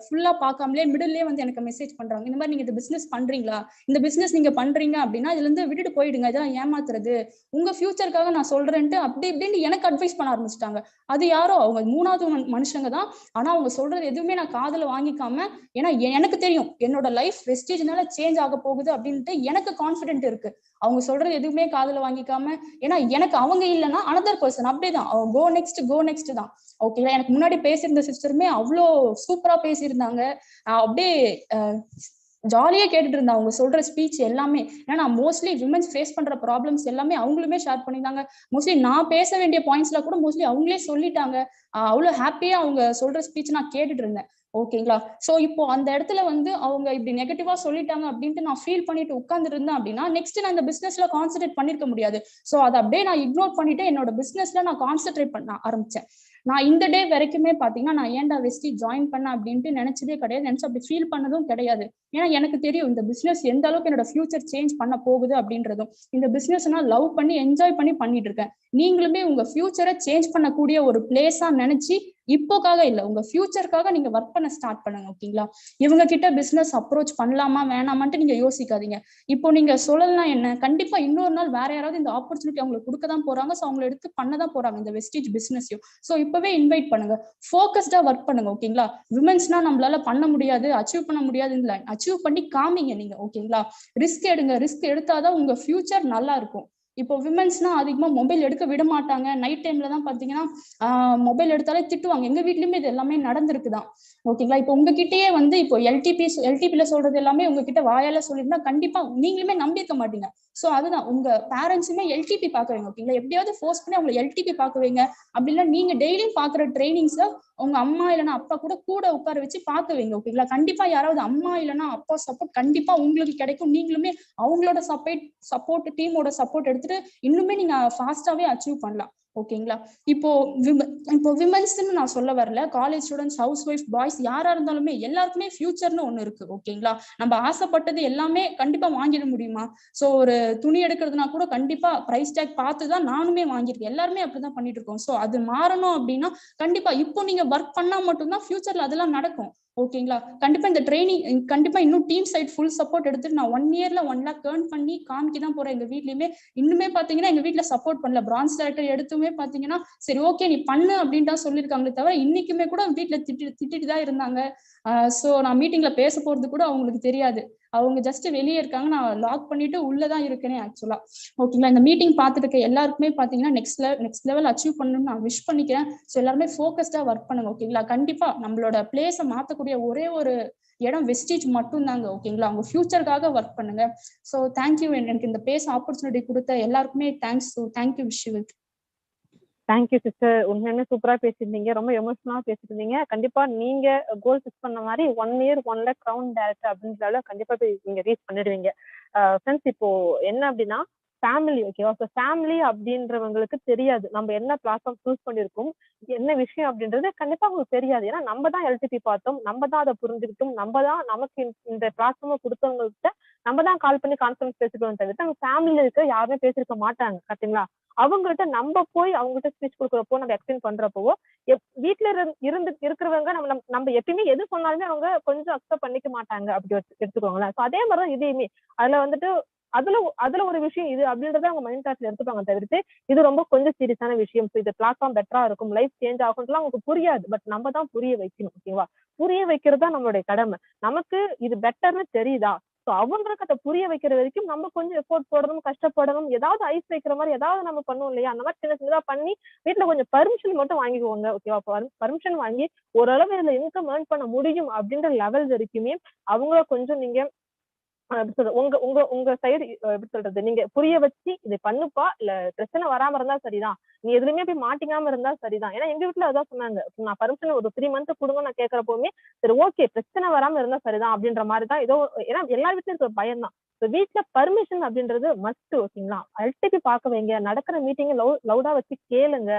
ஃபுல்லா பார்க்காமலே மிடில்லே எனக்கு மெசேஜ் பண்றாங்க, இந்த மாதிரி நீங்க இந்த பிசினஸ் பண்றீங்களா, இந்த பிசினஸ் நீங்க பண்றீங்க அப்படின்னா இதுல இருந்து விட்டுட்டு போயிடுங்க, இதெல்லாம் ஏமாத்துறது, உங்க ஃபியூச்சருக்காக நான் சொல்றேன்ட்டு அப்படி இப்படின்னு எனக்கு அட்வைஸ் பண்ண ஆரம்பிச்சிட்டாங்க. அது யாரோ அவங்க 3வது மனுஷங்க தான். ஆனா அவங்க சொல்றது எதுவுமே நான் காதுல வாங்கிக்காம, ஏன்னா எனக்கு தெரியும் என்னோட லைஃப் வெஸ்டீஜ்னால சேஞ்ச் ஆக போகுது அப்படின்ட்டு எனக்கு கான்பிடென்ட் இருக்கு. அவங்க சொல்றது எதுவுமே காதுல வாங்கிக்காம, ஏன்னா எனக்கு அவங்க இல்லைன்னா அனதர் பர்சன் அப்படிதான் கோ நெக்ஸ்ட் தான். ஓகேங்களா? எனக்கு முன்னாடி பேசியிருந்த சிஸ்டருமே அவ்வளோ சூப்பரா பேசியிருந்தாங்க. அப்படியே ஜாலியா கேட்டுட்டு இருந்தா அவங்க சொல்ற ஸ்பீச் எல்லாமே. ஏன்னா மோஸ்ட்லி விமன்ஸ் ஃபேஸ் பண்ற ப்ராப்ளம்ஸ் எல்லாமே அவங்களுமே ஷேர் பண்ணியிருந்தாங்க. மோஸ்ட்லி நான் பேச வேண்டிய பாயிண்ட்ஸ்ல கூட மோஸ்ட்லி அவங்களே சொல்லிட்டாங்க. அவ்வளவு ஹாப்பியா அவங்க சொல்ற ஸ்பீச் நான் கேட்டுட்டு இருந்தேன். ஓகேங்களா? சோ இப்போ அந்த இடத்துல அவங்க இப்படி நெகட்டிவா சொல்லிட்டாங்க அப்படின்ட்டு நான் ஃபீல் பண்ணிட்டு உட்கார்ந்துட்டு இருந்தேன் அப்படின்னா நெக்ஸ்ட் நான் இந்த பிசினஸ்ல கான்சென்ட்ரேட் பண்ணிருக்க முடியாது. சோ அதை அப்படியே நான் இக்னோர் பண்ணிட்டு என்னோட பிசினஸ்ல நான் கான்சென்ட்ரேட் பண்ண ஆரம்பிச்சேன். நான் இந்த டே வரைக்குமே பாத்தீங்கன்னா நான் ஏன்டா வெஸ்டி ஜாயின் பண்ண அப்படின்ட்டு நினைச்சதே கிடையாது, நினைச்சு அப்படி ஃபீல் பண்ணதும் கிடையாது. ஏன்னா எனக்கு தெரியும் இந்த பிசினஸ் எந்த அளவுக்கு என்னோட ஃபியூச்சர் சேஞ்ச் பண்ண போகுது அப்படின்றதும். இந்த பிசினஸ் நான் லவ் பண்ணி என்ஜாய் பண்ணிட்டு இருக்கேன். நீங்களுமே உங்க ஃபியூச்சரை சேஞ்ச் பண்ணக்கூடிய ஒரு பிளேஸா நினைச்சு இப்போக்காக இல்ல, உங்க ஃபியூச்சருக்காக நீங்க ஒர்க் பண்ண ஸ்டார்ட் பண்ணுங்க. ஓகேங்களா? இவங்க கிட்ட பிசினஸ் அப்ரோச் பண்ணலாமா வேணாமான்ட்டு நீங்க யோசிக்காதீங்க. இப்போ நீங்க சொல்லலாம் என்ன, கண்டிப்பா இன்னொரு நாள் வேற யாராவது இந்த ஆப்பர்ச்சுனிட்டி அவங்களுக்கு கொடுக்க தான் போறாங்க. ஸோ அவங்களை எடுத்து பண்ணதான் போறாங்க இந்த வெஸ்டேஜ் பிசினஸையும். ஸோ இப்பவே இன்வைட் பண்ணுங்க, ஃபோக்கஸ்டா ஒர்க் பண்ணுங்க. ஓகேங்களா? விமென்ஸ்னா நம்மளால பண்ண முடியாது, அச்சீவ் பண்ண முடியாது இல்ல, அச்சீவ் பண்ணி காமிங்க நீங்க. ஓகேங்களா? ரிஸ்க் எடுங்க, ரிஸ்க் எடுத்தாதான் உங்க ஃபியூச்சர் நல்லா இருக்கும். இப்போ விமென்ஸ்னா அதிகமா மொபைல் எடுக்க விட மாட்டாங்க. நைட் டைம்ல தான் பாத்தீங்கன்னா மொபைல் எடுத்தாலே திட்டுவாங்க. எங்க வீட்லயுமே இது எல்லாமே நடந்திருக்குதான். ஓகேங்களா? இப்போ உங்ககிட்டயே வந்து இப்போ எல்டிபில சொல்றது எல்லாமே உங்ககிட்ட வாயால சொல்லியிருந்தா கண்டிப்பா நீங்களுமே நம்பியிருக்க மாட்டீங்க. சோ அதுதான், உங்க பேரண்ட்ஸுமே எல்டிபி பாக்க வைங்க. ஓகேங்களா? எப்படியாவது ஃபோர்ஸ் பண்ணி அவங்க எல்டிபி பாக்க வைங்க. அப்படி இல்லை நீங்க டெய்லியும் பாக்குற ட்ரைனிங்ஸ்ல உங்க அம்மா இல்லைன்னா அப்பா கூட உட்கார வச்சு பாக்க வைங்க. ஓகேங்களா? கண்டிப்பா யாராவது அம்மா இல்லைன்னா அப்பா சப்போர்ட் கண்டிப்பா உங்களுக்கு கிடைக்கும். நீங்களுமே அவங்களோட சப்போர்ட் டீமோட சப்போர்ட் எடுத்துட்டு இன்னுமே நீங்க ஃபாஸ்டாவே அச்சீவ் பண்ணலாம். ஓகேங்களா? இப்போ விமென்ஸ்ன்னு நான் சொல்ல வரல, college students, house wife, boys யாரா இருந்தாலுமே எல்லாருக்குமே ஃபியூச்சர்னு ஒண்ணு இருக்கு. ஓகேங்களா? நம்ம ஆசைப்பட்டது எல்லாமே கண்டிப்பா வாங்கிட முடியுமா? சோ ஒரு துணி எடுக்கிறதுனா கூட கண்டிப்பா பிரைஸ் டேக் பார்த்துதான் நானுமே வாங்கியிருக்கேன். எல்லாருமே அப்படிதான் பண்ணிட்டு இருக்கோம். சோ அது மாறணும் அப்படின்னா கண்டிப்பா இப்போ நீங்க ஒர்க் பண்ணா மட்டும்தான் ஃபியூச்சர்ல அதெல்லாம் நடக்கும். ஓகேங்களா? கண்டிப்பா இந்த ட்ரைனிங் கண்டிப்பா இன்னும் டீம் சைட் ஃபுல் சப்போர்ட் எடுத்துட்டு நான் 1 இயர்ல 1 lakh earn பண்ணி காமிக்க தான் போறேன். எங்க வீட்லயுமே இன்னுமே பாத்தீங்கன்னா எங்க வீட்டுல சப்போர்ட் பண்ணல. பிரான்ஸ் டைரக்டர் எடுத்துமே பாத்தீங்கன்னா சரி ஓகே நீ பண்ணு அப்படின்னு தான் சொல்லியிருக்காங்களே தவிர இன்னைக்குமே கூட வீட்டுல திட்டிட்டு தான் இருந்தாங்க. சோ நான் மீட்டிங்ல பேச போறது கூட அவங்களுக்கு தெரியாது. அவங்க ஜஸ்ட் வெளியே இருக்காங்க, நான் லாக் பண்ணிட்டு உள்ளதான் இருக்கேனே ஆக்சுவலா. ஓகேங்களா? இந்த மீட்டிங் பார்த்துட்டு இருக்க எல்லாருக்குமே பாத்தீங்கன்னா நெக்ஸ்ட் லெவல் அச்சீவ் பண்ணணும்னு நான் விஷ் பண்ணிக்கிறேன். ஸோ எல்லாருமே ஃபோக்கஸ்டா ஒர்க் பண்ணுங்க. ஓகேங்களா? கண்டிப்பா நம்மளோட பிளேஸை மாத்தக்கூடிய ஒரே ஒரு இடம் வெஸ்டேஜ் மட்டும் தாங்க. ஓகேங்களா? உங்க ஃபியூச்சருக்காக ஒர்க் பண்ணுங்க. ஸோ தேங்க்யூ, எனக்கு இந்த பேச ஆப்பர்ச்சுனிட்டி கொடுத்த எல்லாருக்குமே thanks. So thank you. Wish you. Thank you sister. உண்மையுமே சூப்பரா பேசியிருந்தீங்க, ரொம்ப எமோஷனலா பேசிட்டு இருந்தீங்க. கண்டிப்பா நீங்க கோல் ஃபிக்ஸ் பண்ண மாதிரி 1 year 1 lakh கிரவுன் டைரக்டர் அப்படின்றத கண்டிப்பா போய் நீங்க ரீச் பண்ணிடுவீங்க. ஃப்ரெண்ட்ஸ், இப்போ என்ன அப்படின்னா ஃபேமிலி, ஓகேவா? ஸோ ஃபேமிலி அப்படின்றவங்களுக்கு தெரியாது நம்ம என்ன பிளாட்ஃபார்ம் சூஸ் பண்ணிருக்கோம், என்ன விஷயம் அப்படின்றது கண்டிப்பா அவங்களுக்கு தெரியாது. ஏன்னா நம்ம தான் எல்டிபி பார்த்தோம், நம்ம தான் அதை புரிஞ்சுக்கிட்டோம், நம்ம தான் நமக்கு இந்த பிளாட்ஃபார்மை கொடுத்தவங்ககிட்ட நம்ம தான் கால் பண்ணி கான்ஃபரன்ஸ் பேசிக்கிறோம் தவிர்த்து அவங்க ஃபேமிலியில இருக்க யாருமே பேசிருக்க மாட்டாங்க. கரெக்டுங்களா? அவங்கள்ட்ட நம்ம போய் அவங்ககிட்ட ஸ்பீச் கொடுக்குறப்போ, நம்ம எக்ஸ்பிளைன் பண்றப்போ, வீட்டுல இருக்கிறவங்க நம்ம எப்பயுமே எது சொன்னாலுமே அவங்க கொஞ்சம் அக்செப்ட் பண்ணிக்க மாட்டாங்க அப்படி எடுத்துக்கோங்களேன். ஸோ அதே மாதிரிதான் இதையுமே அதுல வந்துட்டு அதுல ஒரு விஷயம் இது அப்படின்றத அவங்க மைண்ட் தாட்ல எடுத்துப்பாங்க தவிர்த்து இது ரொம்ப கொஞ்சம் சீரியஸான விஷயம், இது பிளாட்ஃபார்ம் பெட்டரா இருக்கும், லைஃப் சேஞ்ச் ஆகும்லாம் அவங்களுக்கு புரியாது. பட் நம்ம தான் புரிய வைக்கணும். ஓகேவா? புரிய வைக்கிறது தான் நம்மளுடைய கடமை. நமக்கு இது பெட்டர்னு தெரியுதா? ஸோ அவங்களுக்கு அதை புரிய வைக்கிற வரைக்கும் நம்ம கொஞ்சம் எஃபோர்ட் போடணும், கஷ்டப்படணும், ஏதாவது ஐஸ் வைக்கிற மாதிரி ஏதாவது நம்ம பண்ணுவோம் இல்லையா? அந்த மாதிரி சின்ன சின்னதா பண்ணி வீட்டுல கொஞ்சம் பர்மிஷன் மட்டும் வாங்கிக்குவோங்க. ஓகேவா? பர்மிஷன் வாங்கி ஓரளவு இதுல இன்கம் ஏர்ன் பண்ண முடியும் அப்படின்ற லெவல் வரைக்குமே அவங்கள கொஞ்சம் நீங்க எப்படி சொல்றது, உங்க உங்க உங்க சைடு எப்படி சொல்றது, நீங்க புரிய வச்சு இதை பண்ணுப்பா, இல்ல பிரச்சனை வராம இருந்தா சரிதான், நீ எதுலயுமே போய் மாட்டிக்காம இருந்தா சரிதான். ஏன்னா எங்க வீட்டுல அதான் சொன்னாங்க, நான் பர்மிஷன் ஒரு 3 month கொடுங்க நான் கேட்கறப்போமே சரி ஓகே பிரச்சனை வராம இருந்தா சரிதான் அப்படின்ற மாதிரிதான். ஏதோ ஏன்னா எல்லா வீட்லயும் இருக்க பயம் தான். வீட்டுல பர்மிஷன் அப்படின்றது மஸ்ட். ஓகேங்களா? அல்டிபி பார்க்க வைங்க, நடக்கிற மீட்டிங் லவுடா வச்சு கேளுங்க.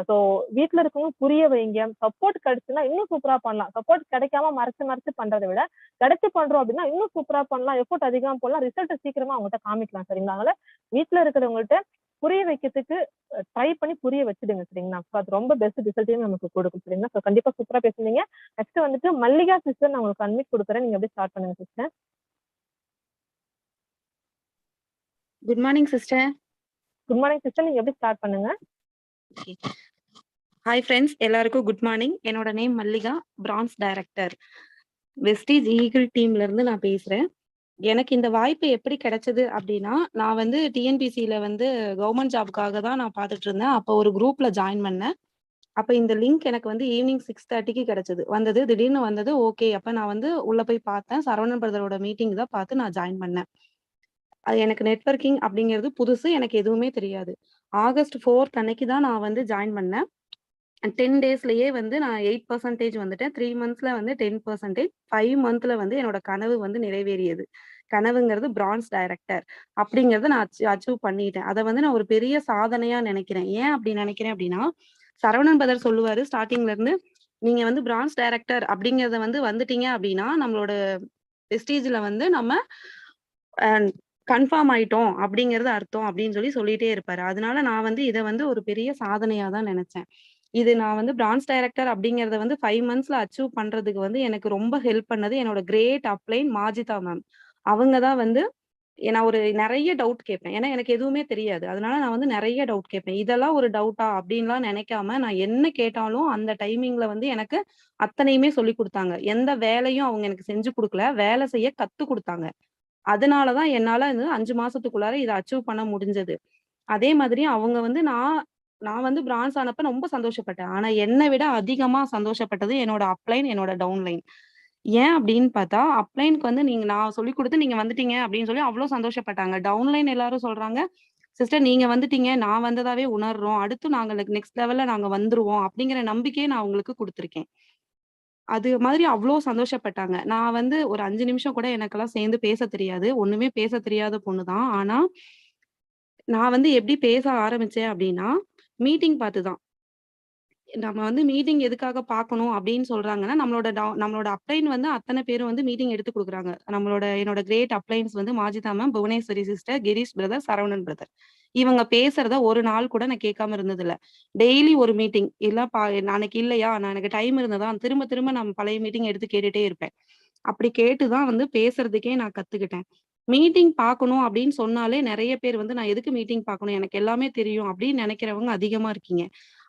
சோ வீட்டுல இருக்கவங்க புரிய வைங்க. சப்போர்ட் கிடைச்சுன்னா இன்னும் சூப்பரா பண்ணலாம். சப்போர்ட் கிடைக்காம மறைச்சு பண்றதை விட கிடைச்சு பண்றோம் அப்படின்னா இன்னும் சூப்பரா பண்ணலாம், எஃபோர்ட் அதிகமா போடலாம், ரிசல்ட் சீக்கிரமா அவங்ககிட்ட காமிக்கலாம். சரிங்களா? அதனால வீட்டுல இருக்கிறவங்கள்ட்ட புரிய வைக்கிறதுக்கு ட்ரை பண்ணி புரிய வச்சுடுங்க. சரிங்களா? அது ரொம்ப பெஸ்ட் ரிசல்ட்டையும் நமக்கு கொடுக்கும். சரிங்களா? ஸோ கண்டிப்பா சூப்பரா பேசுனீங்க. நெக்ஸ்ட் வந்துட்டு மல்லிகா சிஸ்டர், நான் உங்களுக்கு அன்மிட் கொடுக்குறேன், நீங்க அப்படியே ஸ்டார்ட் பண்ணுங்க sister. Good morning sister. Good morning sister, நீங்க எப்படி ஸ்டார்ட் பண்ணுங்க. ஹாய் ஃப்ரெண்ட்ஸ், எல்லாருக்கும் குட் மார்னிங். என்னோட name Mallika, France director, wastage eagle டீம்ல இருந்து நான் பேசுறேன். எனக்கு இந்த வாய்ப்பு எப்படி கிடைச்சது அப்படின்னா, நான் வந்து டிஎன்பிசியில வந்து கவர்மெண்ட் ஜாப்காக தான் நான் பார்த்துட்டு இருந்தேன். அப்போ ஒரு குரூப்ல ஜாயின் பண்ணேன். அப்போ இந்த லிங்க் எனக்கு வந்து ஈவினிங் 6:30க்கு கிடைச்சது, திடீர்னு வந்தது. ஓகே, அப்ப நான் வந்து உள்ள போய் பார்த்தேன். சரவணன் பிரதரோட மீட்டிங் தான் பார்த்து நான் ஜாயின் பண்ணேன். அது எனக்கு நெட்வொர்க்கிங் அப்படிங்கிறது புதுசு, எனக்கு எதுவுமே தெரியாது. ஆகஸ்ட் 4th அன்னைக்கு தான் நான் வந்து ஜாயின் பண்ணேன். 10 டேஸ்லயே வந்து நான் 8% வந்துட்டேன். 3 monthsல வந்து 10%, 5 monthல வந்து என்னோட கனவு வந்து நிறைவேறியது. கனவுங்கிறது பிரான்ஸ் டைரக்டர் அப்படிங்கறத நான் அச்சீவ் பண்ணிட்டேன். அதை வந்து நான் ஒரு பெரிய சாதனையா நினைக்கிறேன். ஏன் அப்படி நினைக்கிறேன் அப்படின்னா, சரவணன் பிரதர் சொல்லுவாரு ஸ்டார்டிங்ல இருந்து, நீங்க வந்து பிரான்ஸ் டைரக்டர் அப்படிங்கறத வந்து வந்துட்டீங்க அப்படின்னா நம்மளோட வெஸ்டேஜ்ல வந்து நம்ம கன்ஃபார்ம் ஆயிட்டோம் அப்படிங்கிறது அர்த்தம் அப்படின்னு சொல்லிட்டே இருப்பாரு. அதனால நான் வந்து இதை வந்து ஒரு பெரிய சாதனையா தான் நினைச்சேன். இது நான் வந்து பிரான்ச் டைரக்டர் அப்படிங்கிறத வந்து 5 மந்த்ஸ்ல அச்சீவ் பண்றதுக்கு வந்து எனக்கு ரொம்ப ஹெல்ப் பண்ணது என்னோட கிரேட் அப்ளைன் மாஜிதா மேம். அவங்க தான் வந்து நான் ஒரு நெறைய டவுட் கேட்பேன். ஏன்னா எனக்கு எதுவுமே தெரியாது. அதனால நான் வந்து நெறைய டவுட் கேட்பேன். இதெல்லாம் ஒரு டவுட்டா அப்படின்லாம் நெனைக்காம, நான் என்ன கேட்டாலும் அந்த டைமிங்ல வந்து எனக்கு அத்தனையுமே சொல்லிக் குடுத்தாங்க. எந்த வேலையும் அவங்க எனக்கு செஞ்சு குடுக்கல. வேலை செய்ய கத்துக் குடுத்தாங்க. அதனால தான் என்னால வந்து 5 மாசத்துக்குள்ளார இத அச்சீவ் பண்ண முடிஞ்சது. அதே மாதிரி அவங்க வந்து நான் நான் வந்து பிரான்ஸ் ஆனப்ப ரொம்ப சந்தோஷப்பட்டேன். ஆனா என்ன விட அதிகமா சந்தோஷப்பட்டது என்னோட அப்லைன், என்னோட டவுன்லைன். ஏன் அப்படின்னு பார்த்தா, அப்ளைன்க்கு வந்து நான் சொல்லிக் குடுத்து நீங்க வந்துட்டீங்க அப்படின்னு சொல்லி அவ்ளோ சந்தோஷப்பட்டாங்க. டவுன்லைன் எல்லாரும் சொல்றாங்க, "சிஸ்டர் நீங்க வந்துட்டீங்க. நான் வந்ததாவே உணர்றோம். அடுத்து நாங்க நெக்ஸ்ட் லெவல்ல நாங்க வந்துருவோம்." அப்படிங்கிற நம்பிக்கைய நான் அவங்களுக்கு குடுத்துருக்கேன். அது மாதிரி அவ்ளோ சந்தோஷப்பட்டாங்க. நான் வந்து ஒரு 5 நிமிஷம் கூட எனக்கெல்லாம் சேர்ந்து பேசத் தெரியாது. ஒண்ணுமே பேசத் தெரியாத பொண்ணு தான். ஆனா, நான் வந்து எப்படி பேச ஆரம்பிச்சேன் அப்படின்னா, மீட்டிங் பார்த்து தான். நம்ம வந்து மீட்டிங் எதுக்காக பார்க்கணும் அப்படின்னு சொல்றாங்கன்னா, நம்மளோட அப்ளைன் வந்து அத்தன பேரும் வந்து மீட்டிங் எடுத்து குடுக்குறாங்க. என்னோட கிரேட் அப்ளைன்ஸ் வந்து Majida ma'am, Bhuvaneswari sister, Girish brother, Saravanan brother. இவங்க பேசுறத ஒரு நாள் கூட நான் கேட்காம இருந்ததில்ல. டெய்லி ஒரு மீட்டிங். இல்லப்பா அன்னைக்கு இல்லையா, நான் எனக்கு டைம் இருந்ததா, திரும்ப திரும்ப நான் பழைய மீட்டிங் எடுத்து கேட்டுட்டே இருப்பேன். அப்படி கேட்டு தான் வந்து பேசுறதுக்கே நான் கத்துக்கிட்டேன். மீட்டிங் பார்க்கணும் அப்படின்னு சொன்னாலே நெறைய பேர் வந்து நான் எதுக்கு மீட்டிங் பார்க்கணும்? எனக்கு எல்லாமே தெரியும் அப்படின்னு நெனைக்கிறவங்க அதிகமா இருக்கீங்க.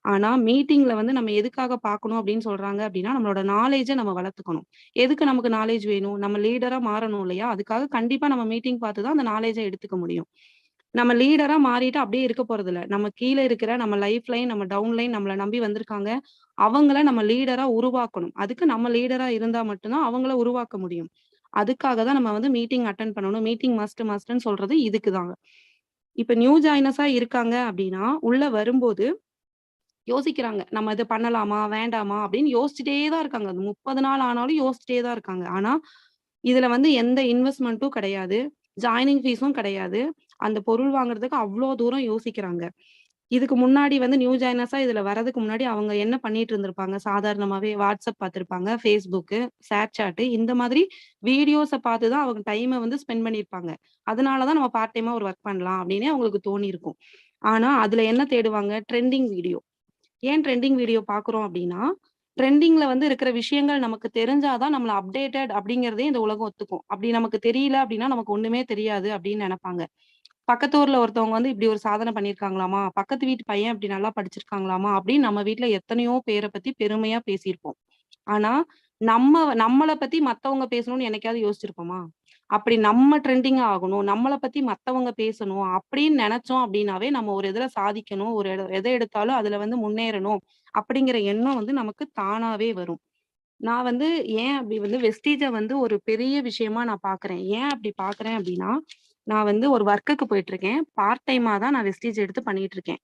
ஆனா மீட்டிங்ல வந்து நம்ம எதுக்காக பார்க்கணும் அப்படின்னு சொல்றாங்க அப்படின்னா, நம்மளோட நாலேட்ஜ நம்ம வளர்த்துக்கணும். எதுக்கு நமக்கு நாலேட்ஜ் வேணும்? நம்ம லீடரா மாறணும் இல்லையா? அதுக்காக கண்டிப்பா நம்ம மீட்டிங் பார்த்து தான் அந்த நாலேட்ஜ எடுத்துக்க முடியும். நம்ம லீடரா மாறிட்டு அப்படியே இருக்க போறதில்ல. நம்ம கீழ இருக்கிற நம்ம லைஃப் லைன், நம்ம டவுன் லைன் நம்மள நம்பி வந்திருக்காங்க. அவங்கள நம்ம லீடரா உருவாக்கணும். அதுக்கு நம்ம லீடரா இருந்தா மட்டும் தான் அவங்கள உருவாக்க முடியும். அதுக்காக தான் நம்ம வந்து மீட்டிங் அட்டெண்ட் பண்ணணும். மீட்டிங் மஸ்ட்ன்னு சொல்றது இதுக்கு தாங்க. இப்ப நியூ ஜாயினர்ஸா இருக்காங்க அப்படின்னா, உள்ள வரும்போது யோசிக்கிறாங்க. நம்ம இது பண்ணலாமா? வேண்டாமா? அப்படின்னு யோசிச்சுட்டே தான் இருக்காங்க. அது 30 நாள் ஆனாலும் யோசிச்சுட்டே தான் இருக்காங்க. ஆனா, இதுல வந்து எந்த இன்வெஸ்ட்மென்ட்டும் கிடையாது. ஜாயினிங் ஃபீஸும் கிடையாது. அந்த பொருள் வாங்குறதுக்கு அவ்ளோ தூரம் யோசிக்கிறாங்க. இதுக்கு முன்னாடி வந்து நியூ ஜாயினர்ஸா இதுல வரதுக்கு முன்னாடி அவங்க என்ன பண்ணிட்டு இருந்திருப்பாங்க? சாதாரணமாவே WhatsApp பார்த்திருப்பாங்க, Facebook, Snapchat இந்த மாதிரி வீடியோஸ பார்த்து தான் அவங்க டைம வந்து ஸ்பெண்ட் பண்ணியிருப்பாங்க. அதனால தான் நம்ம பார்ட் டைமா ஒரு வொர்க் பண்ணலாம் அப்டின்னே அவங்களுக்கு தோணியிருக்கும். ஆனா, அதுல என்ன தேடுவாங்க? Trending video. ஏன் ட்ரெண்டிங் வீடியோ பார்க்குறோம் அப்டின்னா, ட்ரெண்டிங்ல வந்து இருக்கிற விஷயங்கள் நமக்கு தெரிஞ்சா தான் நம்மள அப்டேட்டட் அப்படிங்கிறதே இந்த உலகம் ஒத்துக்கும். அப்படி நமக்கு தெரியல அப்படின்னா, நமக்கு ஒண்ணுமே தெரியாது அப்படின்னு நெனப்பாங்க. பக்கத்து ஊர்ல ஒருத்தவங்க வந்து இப்படி ஒரு சாதனை பண்ணியிருக்காங்களாமா, பக்கத்து வீட்டு பையன் இப்படி நல்லா படிச்சிருக்காங்களாமா, அப்படின்னு நம்ம வீட்ல எத்தனையோ பேர பத்தி பெருமையா பேசியிருப்போம். ஆனா, நம்மள பத்தி மத்தவங்க பேசணும்னு என்னைக்காவது யோசிச்சிருப்போமா? அப்படி நம்ம ட்ரெண்டிங்கா ஆகணும், நம்மள பத்தி மத்தவங்க பேசணும் அப்படின்னு நெனச்சோம் அப்படின்னாவே, நம்ம ஒரு இதுல சாதிக்கணும், ஒரு எத எடுத்தாலும் அதுல வந்து முன்னேறணும் அப்படிங்கிற எண்ணம் வந்து நமக்கு தானாவே வரும். நான் வந்து ஏன் அப்படி வந்து வெஸ்டீஜ வந்து ஒரு பெரிய விஷயமா நான் பார்க்குறேன். ஏன் அப்படி பார்க்குறேன் அப்படின்னா, நான் வந்து ஒரு வொர்க்குக்கு போயிட்டுருக்கேன். பார்ட் டைமா தான் நான் வெஸ்டீஜ் எடுத்து பண்ணிட்டு இருக்கேன்.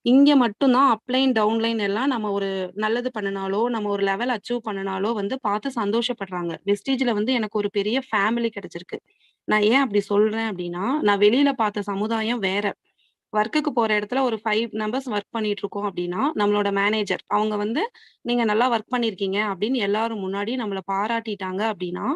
இங்க மட்டும் தான் அப்லைன், டவுன்லைன் எல்லாம் நம்ம ஒரு நல்லது பண்ணுனாலோ, நம்ம ஒரு லெவல் அச்சீவ் பண்ணுனாலோ வந்து பார்த்து சந்தோஷப்படுறாங்க. வெஸ்டீஜ்ல வந்து எனக்கு ஒரு பெரிய ஃபேமிலி கிடைச்சிருக்கு. நான் ஏன் அப்படி சொல்றேன் அப்படின்னா, நான் வெளியில பார்த்த சமுதாயம் வேற. வொர்க்குக்கு போற இடத்துல ஒரு 5 மெம்பர்ஸ் வொர்க் பண்ணிட்டு இருக்கோம் அப்படின்னா, நம்மளோட மேனேஜர் அவங்க வந்து, "நீங்க நல்லா வொர்க் பண்ணியிருக்கீங்க" அப்படின்னு எல்லாரும் முன்னாடி நம்மள பாராட்டிட்டாங்க அப்படின்னா,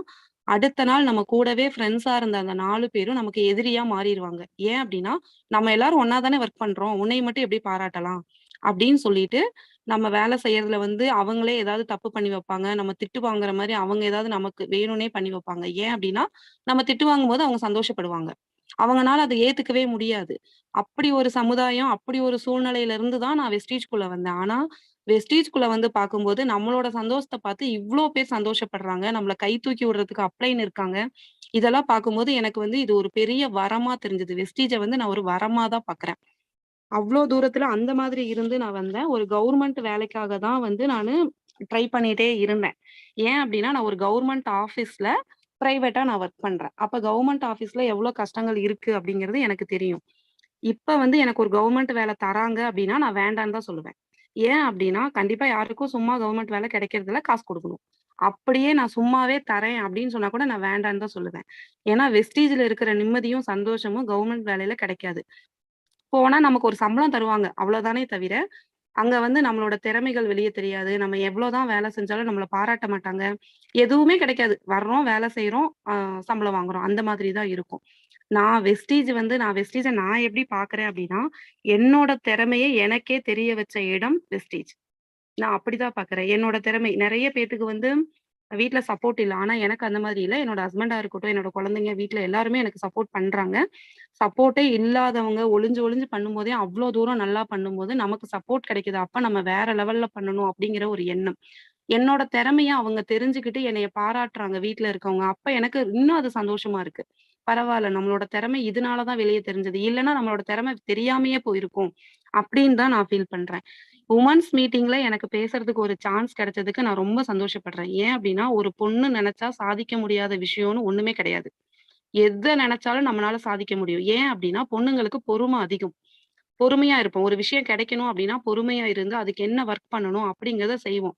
அடுத்த நாள் நம்ம கூடவே ஃப்ரெண்ட்ஸா இருந்த அந்த 4 பேரும் நமக்கு எதிரியா மாறிருவாங்க. ஏன் அப்படின்னா, "நம்ம எல்லாரும் ஒண்ணா தானே வொர்க் பண்றோம். உன்னைய மட்டும் எப்படி பாராட்டலாம்?" அப்படின்னு சொல்லிட்டு, நம்ம வேலை செய்யறதுல வந்து அவங்களே ஏதாவது தப்பு பண்ணி வைப்பாங்க. நம்ம திட்டு வாங்குற மாரி அவங்க ஏதாவது நமக்கு வேணும்னே பண்ணி வைப்பாங்க. ஏன் அப்படின்னா, நம்ம திட்டு வாங்கும்போது அவங்க சந்தோஷப்படுவாங்க. அவங்கனால அத ஏத்துக்கவே முடியாது. அப்படி ஒரு சமுதாயம், அப்படி ஒரு சூழ்நிலையில இருந்து தான் நான் வெஸ்டீஜ்குள்ள வந்தேன். ஆனா, வெஸ்டீஜ்குள்ள வந்து பார்க்கும்போது, நம்மளோட சந்தோஷத்த பார்த்து இவ்ளோ பேர் சந்தோஷப்படுறாங்க. நம்மள கை தூக்கி விடுறதுக்கு அப்ளைன் இருக்காங்க. இதெல்லாம் பார்க்கும்போது எனக்கு வந்து இது ஒரு பெரிய வரமா தெரிஞ்சது. வெஸ்டீஜ வந்து நான் ஒரு வரமா தான் பார்க்குறேன். அவ்ளோ தூரத்துல அந்த மாதிரி இருந்து நான் வந்தேன். ஒரு கவர்மெண்ட் வேலைக்காக தான் வந்து நானு ட்ரை பண்ணிட்டே இருந்தேன். ஏன் அப்டின்னா, நான் ஒரு கவர்மெண்ட் ஆஃபீஸ்ல பிரைவேட்டா நான் வொர்க் பண்றேன். அப்ப கவர்மெண்ட் ஆஃபீஸ்ல எவ்ளோ கஷ்டங்கள் இருக்கு அப்டிங்கிறது எனக்கு தெரியும். இப்ப வந்து எனக்கு ஒரு கவர்மெண்ட் வேலை தராங்க அப்டின்னா, நான் வேண்டான்னு தான் சொல்லுவேன். ஏன் அப்டின்னா, கண்டிப்பா யாருக்கும் சும்மா கவர்மெண்ட் வேலை கிடைக்கிறதில்ல. காசு குடுக்கணும். அப்படியே நான் சும்மாவே தரேன் அப்டின்னு சொன்னா கூட நான் வேண்டான்னு தான் சொல்லுவேன். ஏன்னா, வெஸ்டீஜ்ல இருக்கிற நிம்மதியும், சந்தோஷமும் கவர்மெண்ட் வேலையில கிடைக்காது. போனா நமக்கு ஒரு சம்பளம் தருவாங்க. அவ்வளோதானே தவிர, அங்க வந்து நம்மளோட திறமைகள் வெளிய தெரியாது. நம்ம எவ்வளோதான் வேலை செஞ்சாலும் நம்மள பாராட்ட மாட்டாங்க. எதுவுமே கிடைக்காது. வர்றோம், வேலை செய்றோம், சம்பளம் வாங்குறோம். அந்த மாதிரி தான் இருக்கும். நான் வெஸ்டீஜ நான் எப்படி பார்க்குறேன் அப்படின்னா, என்னோட திறமைய எனக்கே தெரிய வச்ச இடம் வெஸ்டீஜ். நான் அப்படிதான் பாக்குறேன். என்னோட திறமை நிறைய பேத்துக்கு வந்து வீட்ல சப்போர்ட் இல்ல. ஆனா எனக்கு அந்த மாதிரி இல்ல. என்னோட ஹஸ்பண்டா இருக்கட்டும், என்னோட குழந்தைங்க, வீட்ல எல்லாருமே எனக்கு சப்போர்ட் பண்றாங்க. சப்போர்ட்டே இல்லாதவங்க ஒளிஞ்சு ஒளிஞ்சு பண்ணும்போதே அவ்ளோ தூரம் நல்லா பண்ணும்போது, நமக்கு சப்போர்ட் கிடைக்குது. அப்ப நம்ம வேற லெவல்ல பண்ணணும் அப்படிங்கிற ஒரு எண்ணம். என்னோட திறமைய அவங்க தெரிஞ்சுக்கிட்டு என்னைய பாராட்டுறாங்க வீட்ல இருக்கவங்க. அப்ப எனக்கு இன்னும் அது சந்தோஷமா இருக்கு. பரவால்ல நம்மளோட திறமை இதனால தான் வெளிய தெரிஞ்சது. இல்லன்னா நம்மளோட திறமை தெரியாமயே போயிருக்கும். அப்படின்னு தான் நான் ஃபீல் பண்றேன். வுமன்ஸ் மீட்டிங்ல எனக்கு பேசுறதுக்கு ஒரு சான்ஸ் கிடைச்சதுக்கு நான் ரொம்ப சந்தோஷப்படுறேன். ஏன் அப்படின்னா, ஒரு பொண்ணு நெனச்சா சாதிக்க முடியாத விஷயம்னு ஒண்ணுமே கிடையாது. எத நெனச்சாலும் நம்மனால சாதிக்க முடியும். ஏன் அப்படின்னா, பொண்ணுங்களுக்கு பொறுமை அதிகம். பொறுமையா இருப்போம். ஒரு விஷயம் கிடைக்கணும் அப்படின்னா, பொறுமையா இருந்து அதுக்கு என்ன வொர்க் பண்ணணும் அப்படிங்கிறத செய்வோம்.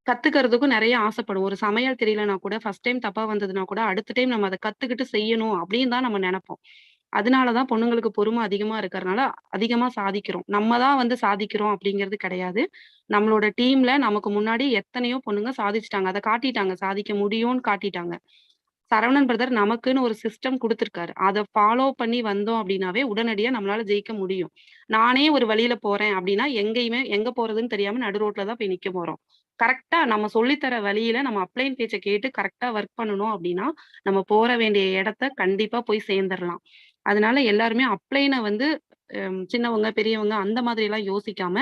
கத்துக்கிறதுக்கும் நெறைய ஆசைப்படுவோம். ஒரு சமையல் தெரியலனா கூட, ஃபர்ஸ்ட் டைம் தப்பா வந்ததுனா கூட, அடுத்த டைம் நம்ம அத கத்துக்கிட்டு செய்யணும் அப்படின்னு தான் நம்ம நெனப்போம். அதனால தான் பொண்ணுங்களுக்கு பொறுமை அதிகமா இருக்கறனால, அதிகமா சாதிக்கிறோம். நம்ம தான் வந்து சாதிக்கிறோம் அப்படிங்கிறது கிடையாது. நம்மளோட டீம்ல நமக்கு முன்னாடி எத்தனையோ பொண்ணுங்க சாதிச்சுட்டாங்க. அத காட்டிட்டாங்க. சாதிக்க முடியும்னு காட்டிட்டாங்க. சரவணன் பிரதர் நமக்குன்னு ஒரு சிஸ்டம் குடுத்திருக்காரு. அத ஃபாலோ பண்ணி வந்தோம் அப்டின்னாவே, உடனடியா நம்மளால ஜெயிக்க முடியும். நானே ஒரு வழியில போறேன் அப்டின்னா, எங்கேயுமே எங்க போறதுன்னு தெரியாம நடு ரோட்ல தான் போய் நிக்க போறோம். கரெக்ட்டா நம்ம சொல்லி தர வழியில நம்ம அப்ளைன் பேச்ச கேட்டு கரெக்ட்டா வொர்க் பண்ணணும் அப்டின்னா, நம்ம போற வேண்டிய இடத்த கண்டிப்பா போய் சேர்ந்துரலாம். அதனால எல்லாருமே அப்ளைன வந்து சின்னவங்க, பெரியவங்க அந்த மாதிரிலாம் யோசிக்காம,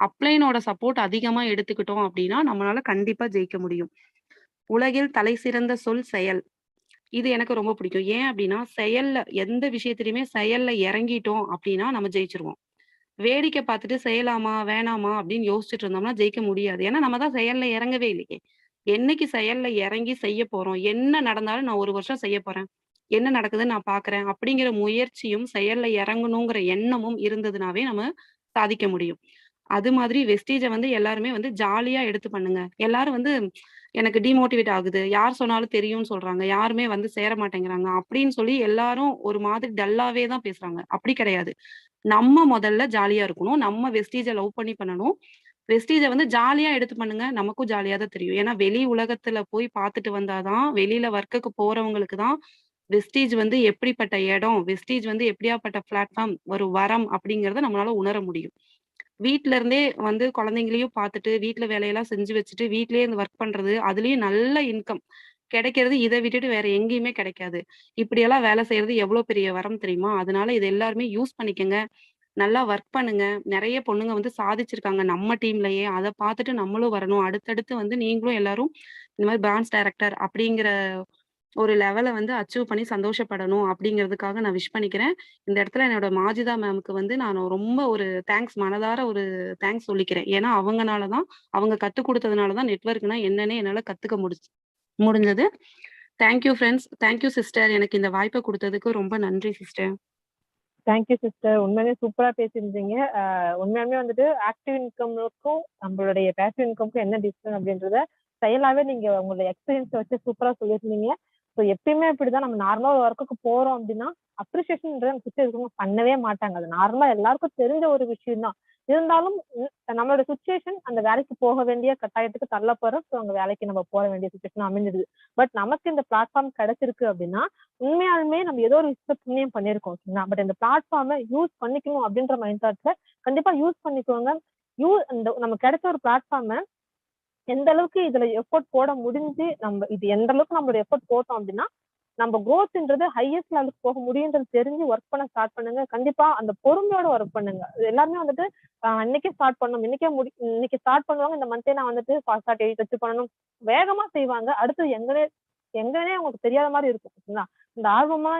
அப்ளைனோட சப்போர்ட் அதிகமா எடுத்துக்கிட்டோம் அப்டின்னா, நம்மளால கண்டிப்பா ஜெயிக்க முடியும். உலகில் தலைசிறந்த சொல் செயல். இது எனக்கு ரொம்ப பிடிக்கும். ஏன் அப்டின்னா, செயல்ல எந்த விஷயத்திலயுமே செயல்ல இறங்கிட்டோம் அப்டின்னா, நம்ம ஜெயிச்சுருவோம். வேடிக்கை பார்த்துட்டு செய்யலாமா? வேணாமா? அப்டின்னு யோசிச்சுட்டு இருந்தோம்னா ஜெயிக்க முடியாது. ஏன்னா, நம்ம தான் செயல்ல இறங்கவே இல்லையே. என்னைக்கு செயல்ல இறங்கி செய்ய போறோம்? என்ன நடந்தாலும் நான் 1 வருஷம் செய்ய போறேன். என்ன நடக்குதுன்னு நான் பார்க்குறேன். அப்படிங்கிற முயற்சியும், செயல்ல இறங்கணுங்கிற எண்ணமும் இருந்ததுனாவே நம்ம சாதிக்க முடியும். அது மாதிரி வெஸ்டீஜ வந்து எல்லாருமே வந்து ஜாலியா எடுத்து பண்ணுங்க. எல்லாரும் வந்து எனக்கு டிமோட்டிவேட் ஆகுது. யார் சொன்னாலும் தெரியும்னு சொல்றாங்க. யாருமே வந்து சேர மாட்டேங்கிறாங்க. அப்படின்னு சொல்லி எல்லாரும் ஒரு மாதிரி டல்லாவே தான் பேசுறாங்க. அப்படி கிடையாது. நம்ம முதல்ல ஜாலியா இருக்கணும். நம்ம வெஸ்டீஜ லவ் பண்ணி பண்ணணும். வெஸ்டீஜ வந்து ஜாலியா எடுத்து பண்ணுங்க. நமக்கும் ஜாலியா தான் தெரியும். ஏன்னா வெளி உலகத்துல போய் பார்த்துட்டு வந்தா தான், வெளியில வொர்க்குக்கு போறவங்களுக்கு தான் வெஸ்டீஜ் வந்து எப்படிப்பட்ட இடம், வெஸ்டீஜ் வந்து எப்படியாப்பட்ட பிளாட்ஃபார்ம், ஒரு வரம் அப்படிங்கிறத நம்மளால உணர முடியும். வீட்ல இருந்தே வந்து குழந்தைங்களையும் பார்த்துட்டு, வீட்ல வேலையெல்லாம் செஞ்சு வச்சுட்டு, வீட்லயே இருந்து வொர்க் பண்றது, அதுலயும் நல்ல இன்கம் கிடைக்கிறது இத விட்டுட்டு வேற எங்கேயுமே கிடைக்காது. இப்படியெல்லாம் வேலை செய்றது எவ்வளோ பெரிய வரம் தெரியுமா? அதனால இத எல்லாருமே யூஸ் பண்ணிக்கங்க. நல்லா வொர்க் பண்ணுங்க. நெறைய பொண்ணுங்க வந்து சாதிச்சிருக்காங்க நம்ம டீம்லயே. அத பார்த்துட்டு நம்மளும் வரணும். அடுத்தடுத்து வந்து நீங்களும் எல்லாரும் இந்த மாரி பிரான்ச் டைரக்டர் அப்படிங்கிற ஒரு லெவல வந்து அச்சீவ் பண்ணி சந்தோஷப்படணும் அப்படிங்கிறதுக்காக நான் விஷ் பண்ணிக்கிறேன். இந்த இடத்துல என்னோட மாஜிதா மேம்க்கு வந்து நான் ரொம்ப ஒரு மனதார ஒரு தேங்க்ஸ் சொல்லிக்கிறேன். ஏன்னா அவங்கனால தான் அவங்க கத்துக் குடுத்ததுனால தான் நெட்வொர்க்னா என்னன்னே என்னால கத்துக்க முடிஞ்சது. Thank you friends. Thank you sister. எனக்கு இந்த வாய்ப்ப குடுத்ததுக்கு ரொம்ப நன்றி சிஸ்டர். Thank you sister. உண்மையிலேயே சூப்பரா பேசியிருந்தீங்க. உண்மையாலுமே வந்துட்டு ஆக்டிவ் இன்கம்க்கும் நம்மளுடைய பேசிவ் இன்கம்க்கும் என்ன டிஃபரன்ஸ் அப்படின்றத செயலாவே நீங்க உங்களுடைய எக்ஸ்பீரியன்ஸ் வச்சு சூப்பரா சொல்லியிருந்தீங்க. ஸோ எப்பயுமே இப்படிதான் நம்ம நார்மலா ஒரு ஒர்க்குக்கு போறோம் அப்படின்னா அப்ரிசியேஷன்ன்றது நம்ம சுற்றி இருக்கவங்க பண்ணவே மாட்டாங்க. அது நார்மலா எல்லாருக்கும் தெரிஞ்ச ஒரு விஷயம் தான். இருந்தாலும் நம்மளோட சுச்சுவேஷன் அந்த வேலைக்கு போக வேண்டிய கட்டாயத்துக்கு தள்ளப்படுறோம். ஸோ அங்க வேலைக்கு நம்ம போக வேண்டிய சுச்சுவேஷன் அமைஞ்சிடுது. பட் நமக்கு இந்த பிளாட்ஃபார்ம் கிடைச்சிருக்கு அப்படின்னா உண்மையாலுமே நம்ம ஏதோ ஒரு விஷயத்த புண்ணியம் பண்ணியிருக்கோம். ஓகேங்களா? பட் இந்த பிளாட்ஃபார்மை யூஸ் பண்ணிக்கணும் அப்படின்ற மைண்ட் தாட்ல கண்டிப்பா யூஸ் பண்ணிக்கோங்க. இந்த நமக்கு கிடைச்ச ஒரு பிளாட்ஃபார்மை எந்த அளவுக்கு இதுல எஃபோர்ட் போட முடிஞ்சு நம்ம இது எந்த அளவுக்கு நம்மளோட எஃபோர்ட் போட்டோம் அப்படின்னா நம்ம growthன்றது ஹையஸ்ட் லெவலுக்கு போக முடியுன்றது தெரிஞ்சு ஒர்க் பண்ண ஸ்டார்ட் பண்ணுங்க. கண்டிப்பா அந்த பொறுமையோட ஒர்க் பண்ணுங்க. எல்லாருமே வந்துட்டு இன்னைக்கே ஸ்டார்ட் பண்ணணும், இன்னைக்கு ஸ்டார்ட் பண்ணுவாங்க. இந்த மந்த்தே நான் வந்துட்டு ஃபாஸ்டா டெய்லி வச்சு பண்ணணும். வேகமா செய்வாங்க. அடுத்து எங்கனே அவங்களுக்கு தெரியாத மாதிரி இருக்கும். ஓகேங்களா? இந்த ஆர்வமா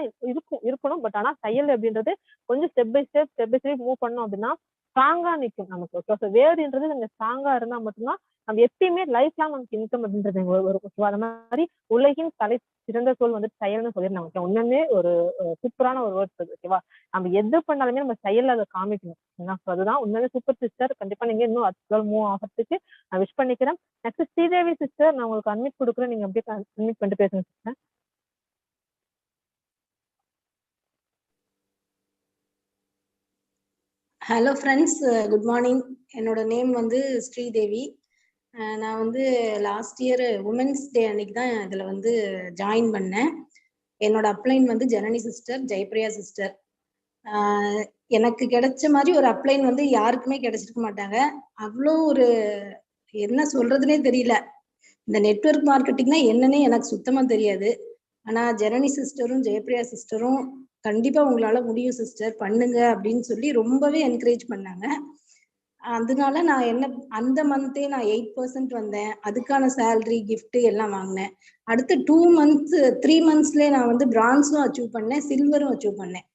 இருக்கணும். பட் ஆனா செயல் அப்படின்றது கொஞ்சம் ஸ்டெப் பை ஸ்டெப் மூவ் பண்ணோம் அப்படின்னா ஸ்ட்ராங்கா நிக்கும் நமக்கு. ஓகே. ஸோ வேர்டுன்றது கொஞ்சம் ஸ்ட்ராங்கா இருந்தா மட்டும்தான் நம்ம எப்பயுமே லைஃப் லாங் நமக்கு இன்கம் அப்படின்றது வரும். ஸோ அது மாதிரி உலகின் தலை சிறந்த சொல் வந்துட்டு செயல்னு சொல்லியிருந்தாங்க. ஓகே. உண்மையுமே ஒரு சூப்பரான ஒரு வேர்ட்ஸ் அது. ஓகேவா? நம்ம எது பண்ணாலுமே நம்ம செயல்ல அதை காமிக்கணும். ஏன்னா அதுதான் உண்மையிலே சூப்பர் சிஸ்டர். கண்டிப்பா நீங்க இன்னும் அடுத்த மூவ் ஆகிறதுக்கு நான் விஷ் பண்ணிக்கிறேன். நெக்ஸ்ட் ஸ்ரீதேவி சிஸ்டர், நான் உங்களுக்கு அட்மிட் கொடுக்குறேன். நீங்க அப்படியே அட்மிட் பண்ணிட்டு பேசுங்க sister. Hello friends, good morning. என்னோட நேம் வந்து ஸ்ரீதேவி. நான் வந்து லாஸ்ட் இயர் உமன்ஸ் டே அன்னைக்கு தான் இதில் வந்து ஜாயின் பண்ணேன். என்னோட அப்ளைன் வந்து ஜனனி சிஸ்டர், ஜெயப்பிரியா சிஸ்டர். எனக்கு கிடைச்ச மாதிரி ஒரு அப்ளைன் வந்து யாருக்குமே கிடைச்சிருக்க மாட்டாங்க. அவ்வளோ ஒரு என்ன சொல்றதுனே தெரியல. இந்த நெட்வொர்க் மார்க்கெட்டிங்னா என்னன்னே எனக்கு சுத்தமா தெரியாது. ஆனா ஜனனி சிஸ்டரும் ஜெயப்பிரியா சிஸ்டரும் கண்டிப்பா உங்களால முடியும் சிஸ்டர் பண்ணுங்க அப்படின்னு சொல்லி ரொம்பவே என்கரேஜ் பண்ணாங்க. அதனால நான் என்ன அந்த மந்தே நான் 8% வந்தேன். அதுக்கான சேலரி கிஃப்ட் எல்லாம் வாங்கினேன். அடுத்து 2 மந்த்ஸ் 3 மந்த்ஸ்லயே நான் வந்து பிரான்ஸும் அச்சீவ் பண்ணேன், சில்வரும் அச்சீவ் பண்ணேன்.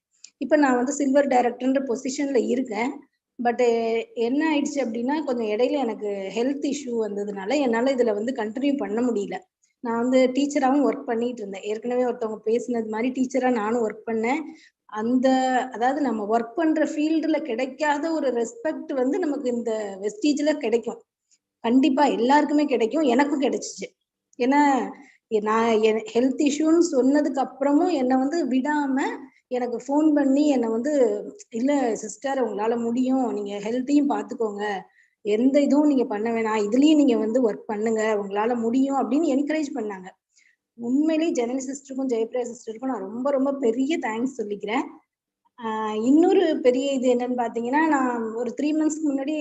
இப்ப நான் வந்து சில்வர் டைரக்டர்ன்ற பொசிஷன்ல இருக்கேன். பட் என்ன ஆயிடுச்சு அப்படின்னா கொஞ்சம் இடையில எனக்கு ஹெல்த் இஷ்யூ வந்ததுனால என்னால இதுல வந்து கண்டினியூ பண்ண முடியல. நான் வந்து டீச்சராகவும் ஒர்க் பண்ணிட்டு இருந்தேன். ஏற்கனவே ஒருத்தவங்க பேசினது மாதிரி டீச்சரா நானும் ஒர்க் பண்ணேன். அந்த அதாவது நம்ம ஒர்க் பண்ற ஃபீல்டுல கிடைக்காத ஒரு ரெஸ்பெக்ட் வந்து நமக்கு இந்த வெஸ்டீஜ்ல கிடைக்கும். கண்டிப்பா எல்லாருக்குமே கிடைக்கும். எனக்கும் கிடைச்சிச்சு. ஏன்னா நான் ஹெல்த் இஷ்யூன்னு சொன்னதுக்கு அப்புறமும் என்னை வந்து விடாம எனக்கு ஃபோன் பண்ணி என்னை வந்து இல்ல சிஸ்டர் உங்களால முடியும், நீங்க ஹெல்த்தையும் பார்த்துக்கோங்க, எந்த இதுவும் நீங்க பண்ண வேணாம், இதுலயும் நீங்க வந்து ஒர்க் பண்ணுங்க, உங்களால முடியும் அப்படின்னு என்கரேஜ் பண்ணாங்க. உண்மையிலேயே ஜனனி சிஸ்டருக்கும் ஜெயப்பிரியா சிஸ்டருக்கும் நான் ரொம்ப ரொம்ப பெரிய தேங்க்ஸ் சொல்லிக்கிறேன். இன்னொரு பெரிய இது என்னன்னு பாத்தீங்கன்னா, நான் ஒரு 3 மந்த்ஸ்க்கு முன்னாடி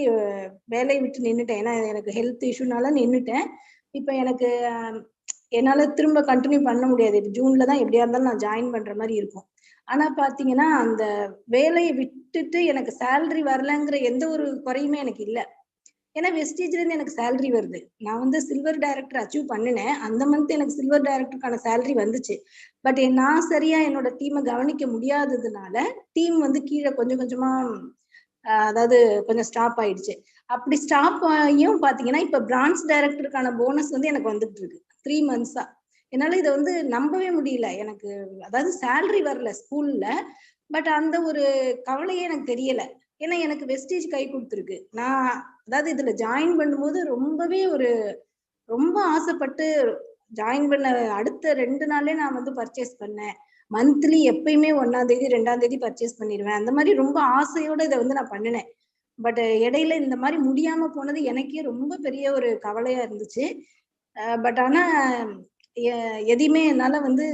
வேலையை விட்டு நின்னுட்டேன். ஏன்னா எனக்கு ஹெல்த் இஷ்யூனால நின்னுட்டேன். இப்ப எனக்கு என்னால திரும்ப கண்டினியூ பண்ண முடியாது. இப்ப ஜூன்ல தான் எப்படியா இருந்தாலும் நான் ஜாயின் பண்ற மாதிரி இருக்கும். ஆனா பாத்தீங்கன்னா அந்த வேலையை விட்டுட்டு எனக்கு சேலரி வரலங்கிற எந்த ஒரு குறையுமே எனக்கு இல்ல. ஏன்னா வெஸ்டீஜ்ல இருந்து எனக்கு சேலரி வருது. நான் வந்து சில்வர் டைரக்டர் அச்சீவ் பண்ணினேன். அந்த மந்த் எனக்கு சில்வர் டைரக்டருக்கான சேலரி வந்துச்சு. பட் நான் சரியா என்னோட டீமை கவனிக்க முடியாததுனால டீம் வந்து கீழே கொஞ்சம் கொஞ்சமா அதாவது கொஞ்சம் ஸ்டாப் ஆயிடுச்சு. அப்படி ஸ்டாப் ஆகியும் பாத்தீங்கன்னா இப்ப பிரான்ச் டைரக்டருக்கான போனஸ் வந்து எனக்கு வந்துட்டு இருக்கு 3 மந்த்ஸா. என்னால இதை வந்து நம்பவே முடியல. எனக்கு அதாவது சேலரி வரல ஸ்கூல்ல. பட் அந்த ஒரு கவலையே எனக்கு தெரியல. ஏன்னா எனக்கு வெஸ்டீஜ் கை கொடுத்துருக்கு. நான் அதாவது இதுல ஜாயின் பண்ணும்போது ரொம்பவே ரொம்ப ஆசைப்பட்டு ஜாயின் பண்ண அடுத்த 2 நாள்லயே நான் வந்து பர்ச்சேஸ் பண்ணேன். மந்த்லி எப்பயுமே 1ஆம் தேதி 2ஆம் தேதி பர்ச்சேஸ் பண்ணிடுவேன். அந்த மாதிரி ரொம்ப ஆசையோட இதை வந்து நான் பண்ணினேன். பட் இடையில இந்த மாதிரி முடியாம போனது எனக்கே ரொம்ப பெரிய ஒரு கவலையா இருந்துச்சு. பட் ஆனா எதையுமே என்னால வந்து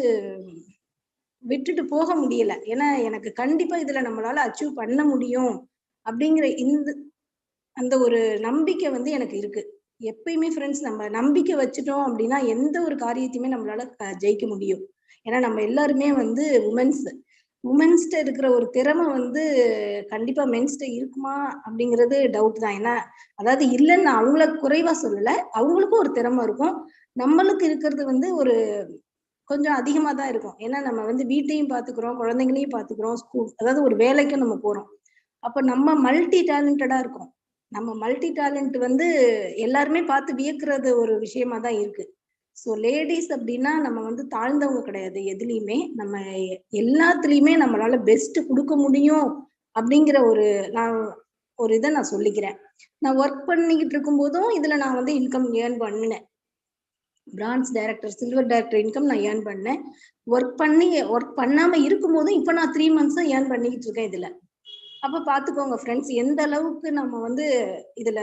விட்டுட்டு போக முடியல. ஏன்னா எனக்கு கண்டிப்பா இதுல நம்மளால அச்சீவ் பண்ண முடியும் அப்படிங்கிற அந்த ஒரு நம்பிக்கை வந்து எனக்கு இருக்கு. எப்பயுமே ஃப்ரெண்ட்ஸ் நம்ம நம்பிக்கை வச்சுட்டோம் அப்படின்னா எந்த ஒரு காரியத்தையுமே நம்மளால ஜெயிக்க முடியும். ஏன்னா நம்ம எல்லாருமே வந்து உமன்ஸ்ட இருக்கிற ஒரு திறமை வந்து கண்டிப்பா மென்ஸ்ட இருக்குமா அப்படிங்கிறது டவுட் தான். ஏன்னா அதாவது இல்லைன்னு நான் அவங்கள குறைவா சொல்லல, அவங்களுக்கும் ஒரு திறமை இருக்கும். நம்மளுக்கு இருக்கிறது வந்து ஒரு கொஞ்சம் அதிகமா தான் இருக்கும். ஏன்னா நம்ம வந்து வீட்டையும் பாத்துக்கிறோம், குழந்தைங்களையும் பாத்துக்கிறோம், ஸ்கூல் அதாவது ஒரு வேலைக்கும் நம்ம போறோம். அப்ப நம்ம மல்டி டேலண்டடா இருக்கோம். நம்ம மல்டி டேலண்ட் வந்து எல்லாருமே பார்த்து வியக்கிறது ஒரு விஷயமா தான் இருக்கு. ஸோ லேடிஸ் அப்படின்னா நம்ம வந்து தாழ்ந்தவங்க கிடையாது. எதுலையுமே நம்ம எல்லாத்துலயுமே நம்மளால பெஸ்ட் கொடுக்க முடியும் அப்படிங்கிற நான் ஒரு இதை நான் சொல்லிக்கிறேன். நான் ஒர்க் பண்ணிக்கிட்டு இருக்கும் போதும் இதுல நான் வந்து இன்கம் ஏர்ன் பண்ணினேன். Branch director silver director income நான் ஏர்ன் பண்ணேன். ஒர்க் பண்ணாம இருக்கும் போதும் இப்ப நான் 3 மந்த்ஸா ஏர்ன் பண்ணிக்கிட்டு இருக்கேன் இதுல. அப்ப பாத்துக்கோங்க ஃப்ரெண்ட்ஸ், எந்த அளவுக்கு நம்ம வந்து இதுல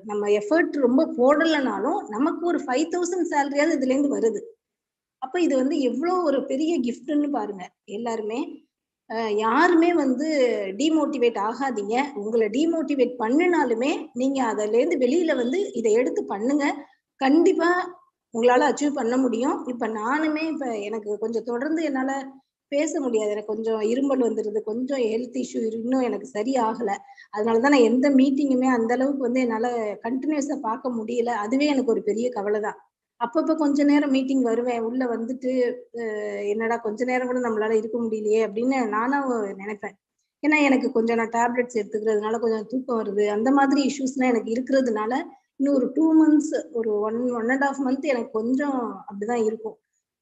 நம்ம எஃபர்ட் ரொம்ப போடலைனாலும் நமக்கு ஒரு 5000 சேலரியாவது இதுல இருந்து வருது. அப்ப இது வந்து எவ்வளவு ஒரு பெரிய கிஃப்ட்னு பாருங்க. எல்லாருமே யாருமே வந்து டிமோட்டிவேட் ஆகாதீங்க. உங்களை டிமோட்டிவேட் பண்ணினாலுமே நீங்க அதுல இருந்து வெளியில வந்து இதை எடுத்து பண்ணுங்க. கண்டிப்பா உங்களால அச்சீவ் பண்ண முடியும். இப்ப நானுமே இப்ப எனக்கு கொஞ்சம் தொடர்ந்து என்னால பேச முடியாது. எனக்கு கொஞ்சம் இருமல் வந்துருது, கொஞ்சம் ஹெல்த் இஷ்யூ இன்னும் எனக்கு சரியாகல. அதனாலதான் நான் எந்த மீட்டிங்குமே அந்த அளவுக்கு வந்து என்னால கண்டினியூஸா பார்க்க முடியல. அதுவே எனக்கு ஒரு பெரிய கவலை தான். அப்பப்ப கொஞ்ச நேரம் மீட்டிங் வருவேன். உள்ள வந்துட்டு என்னடா கொஞ்ச நேரம் கூட நம்மளால இருக்க முடியலையே அப்படின்னு நானும் நினைப்பேன். ஏன்னா எனக்கு கொஞ்சம் நான் டேப்லெட்ஸ் எடுத்துக்கிறதுனால கொஞ்சம் தூக்கம் வருது. அந்த மாதிரி இஷ்யூஸ்லாம் எனக்கு இருக்கிறதுனால இன்னும் ஒரு 2 மந்த்ஸ் ஒரு 1.5 மந்த் எனக்கு கொஞ்சம் அப்படிதான் இருக்கும்.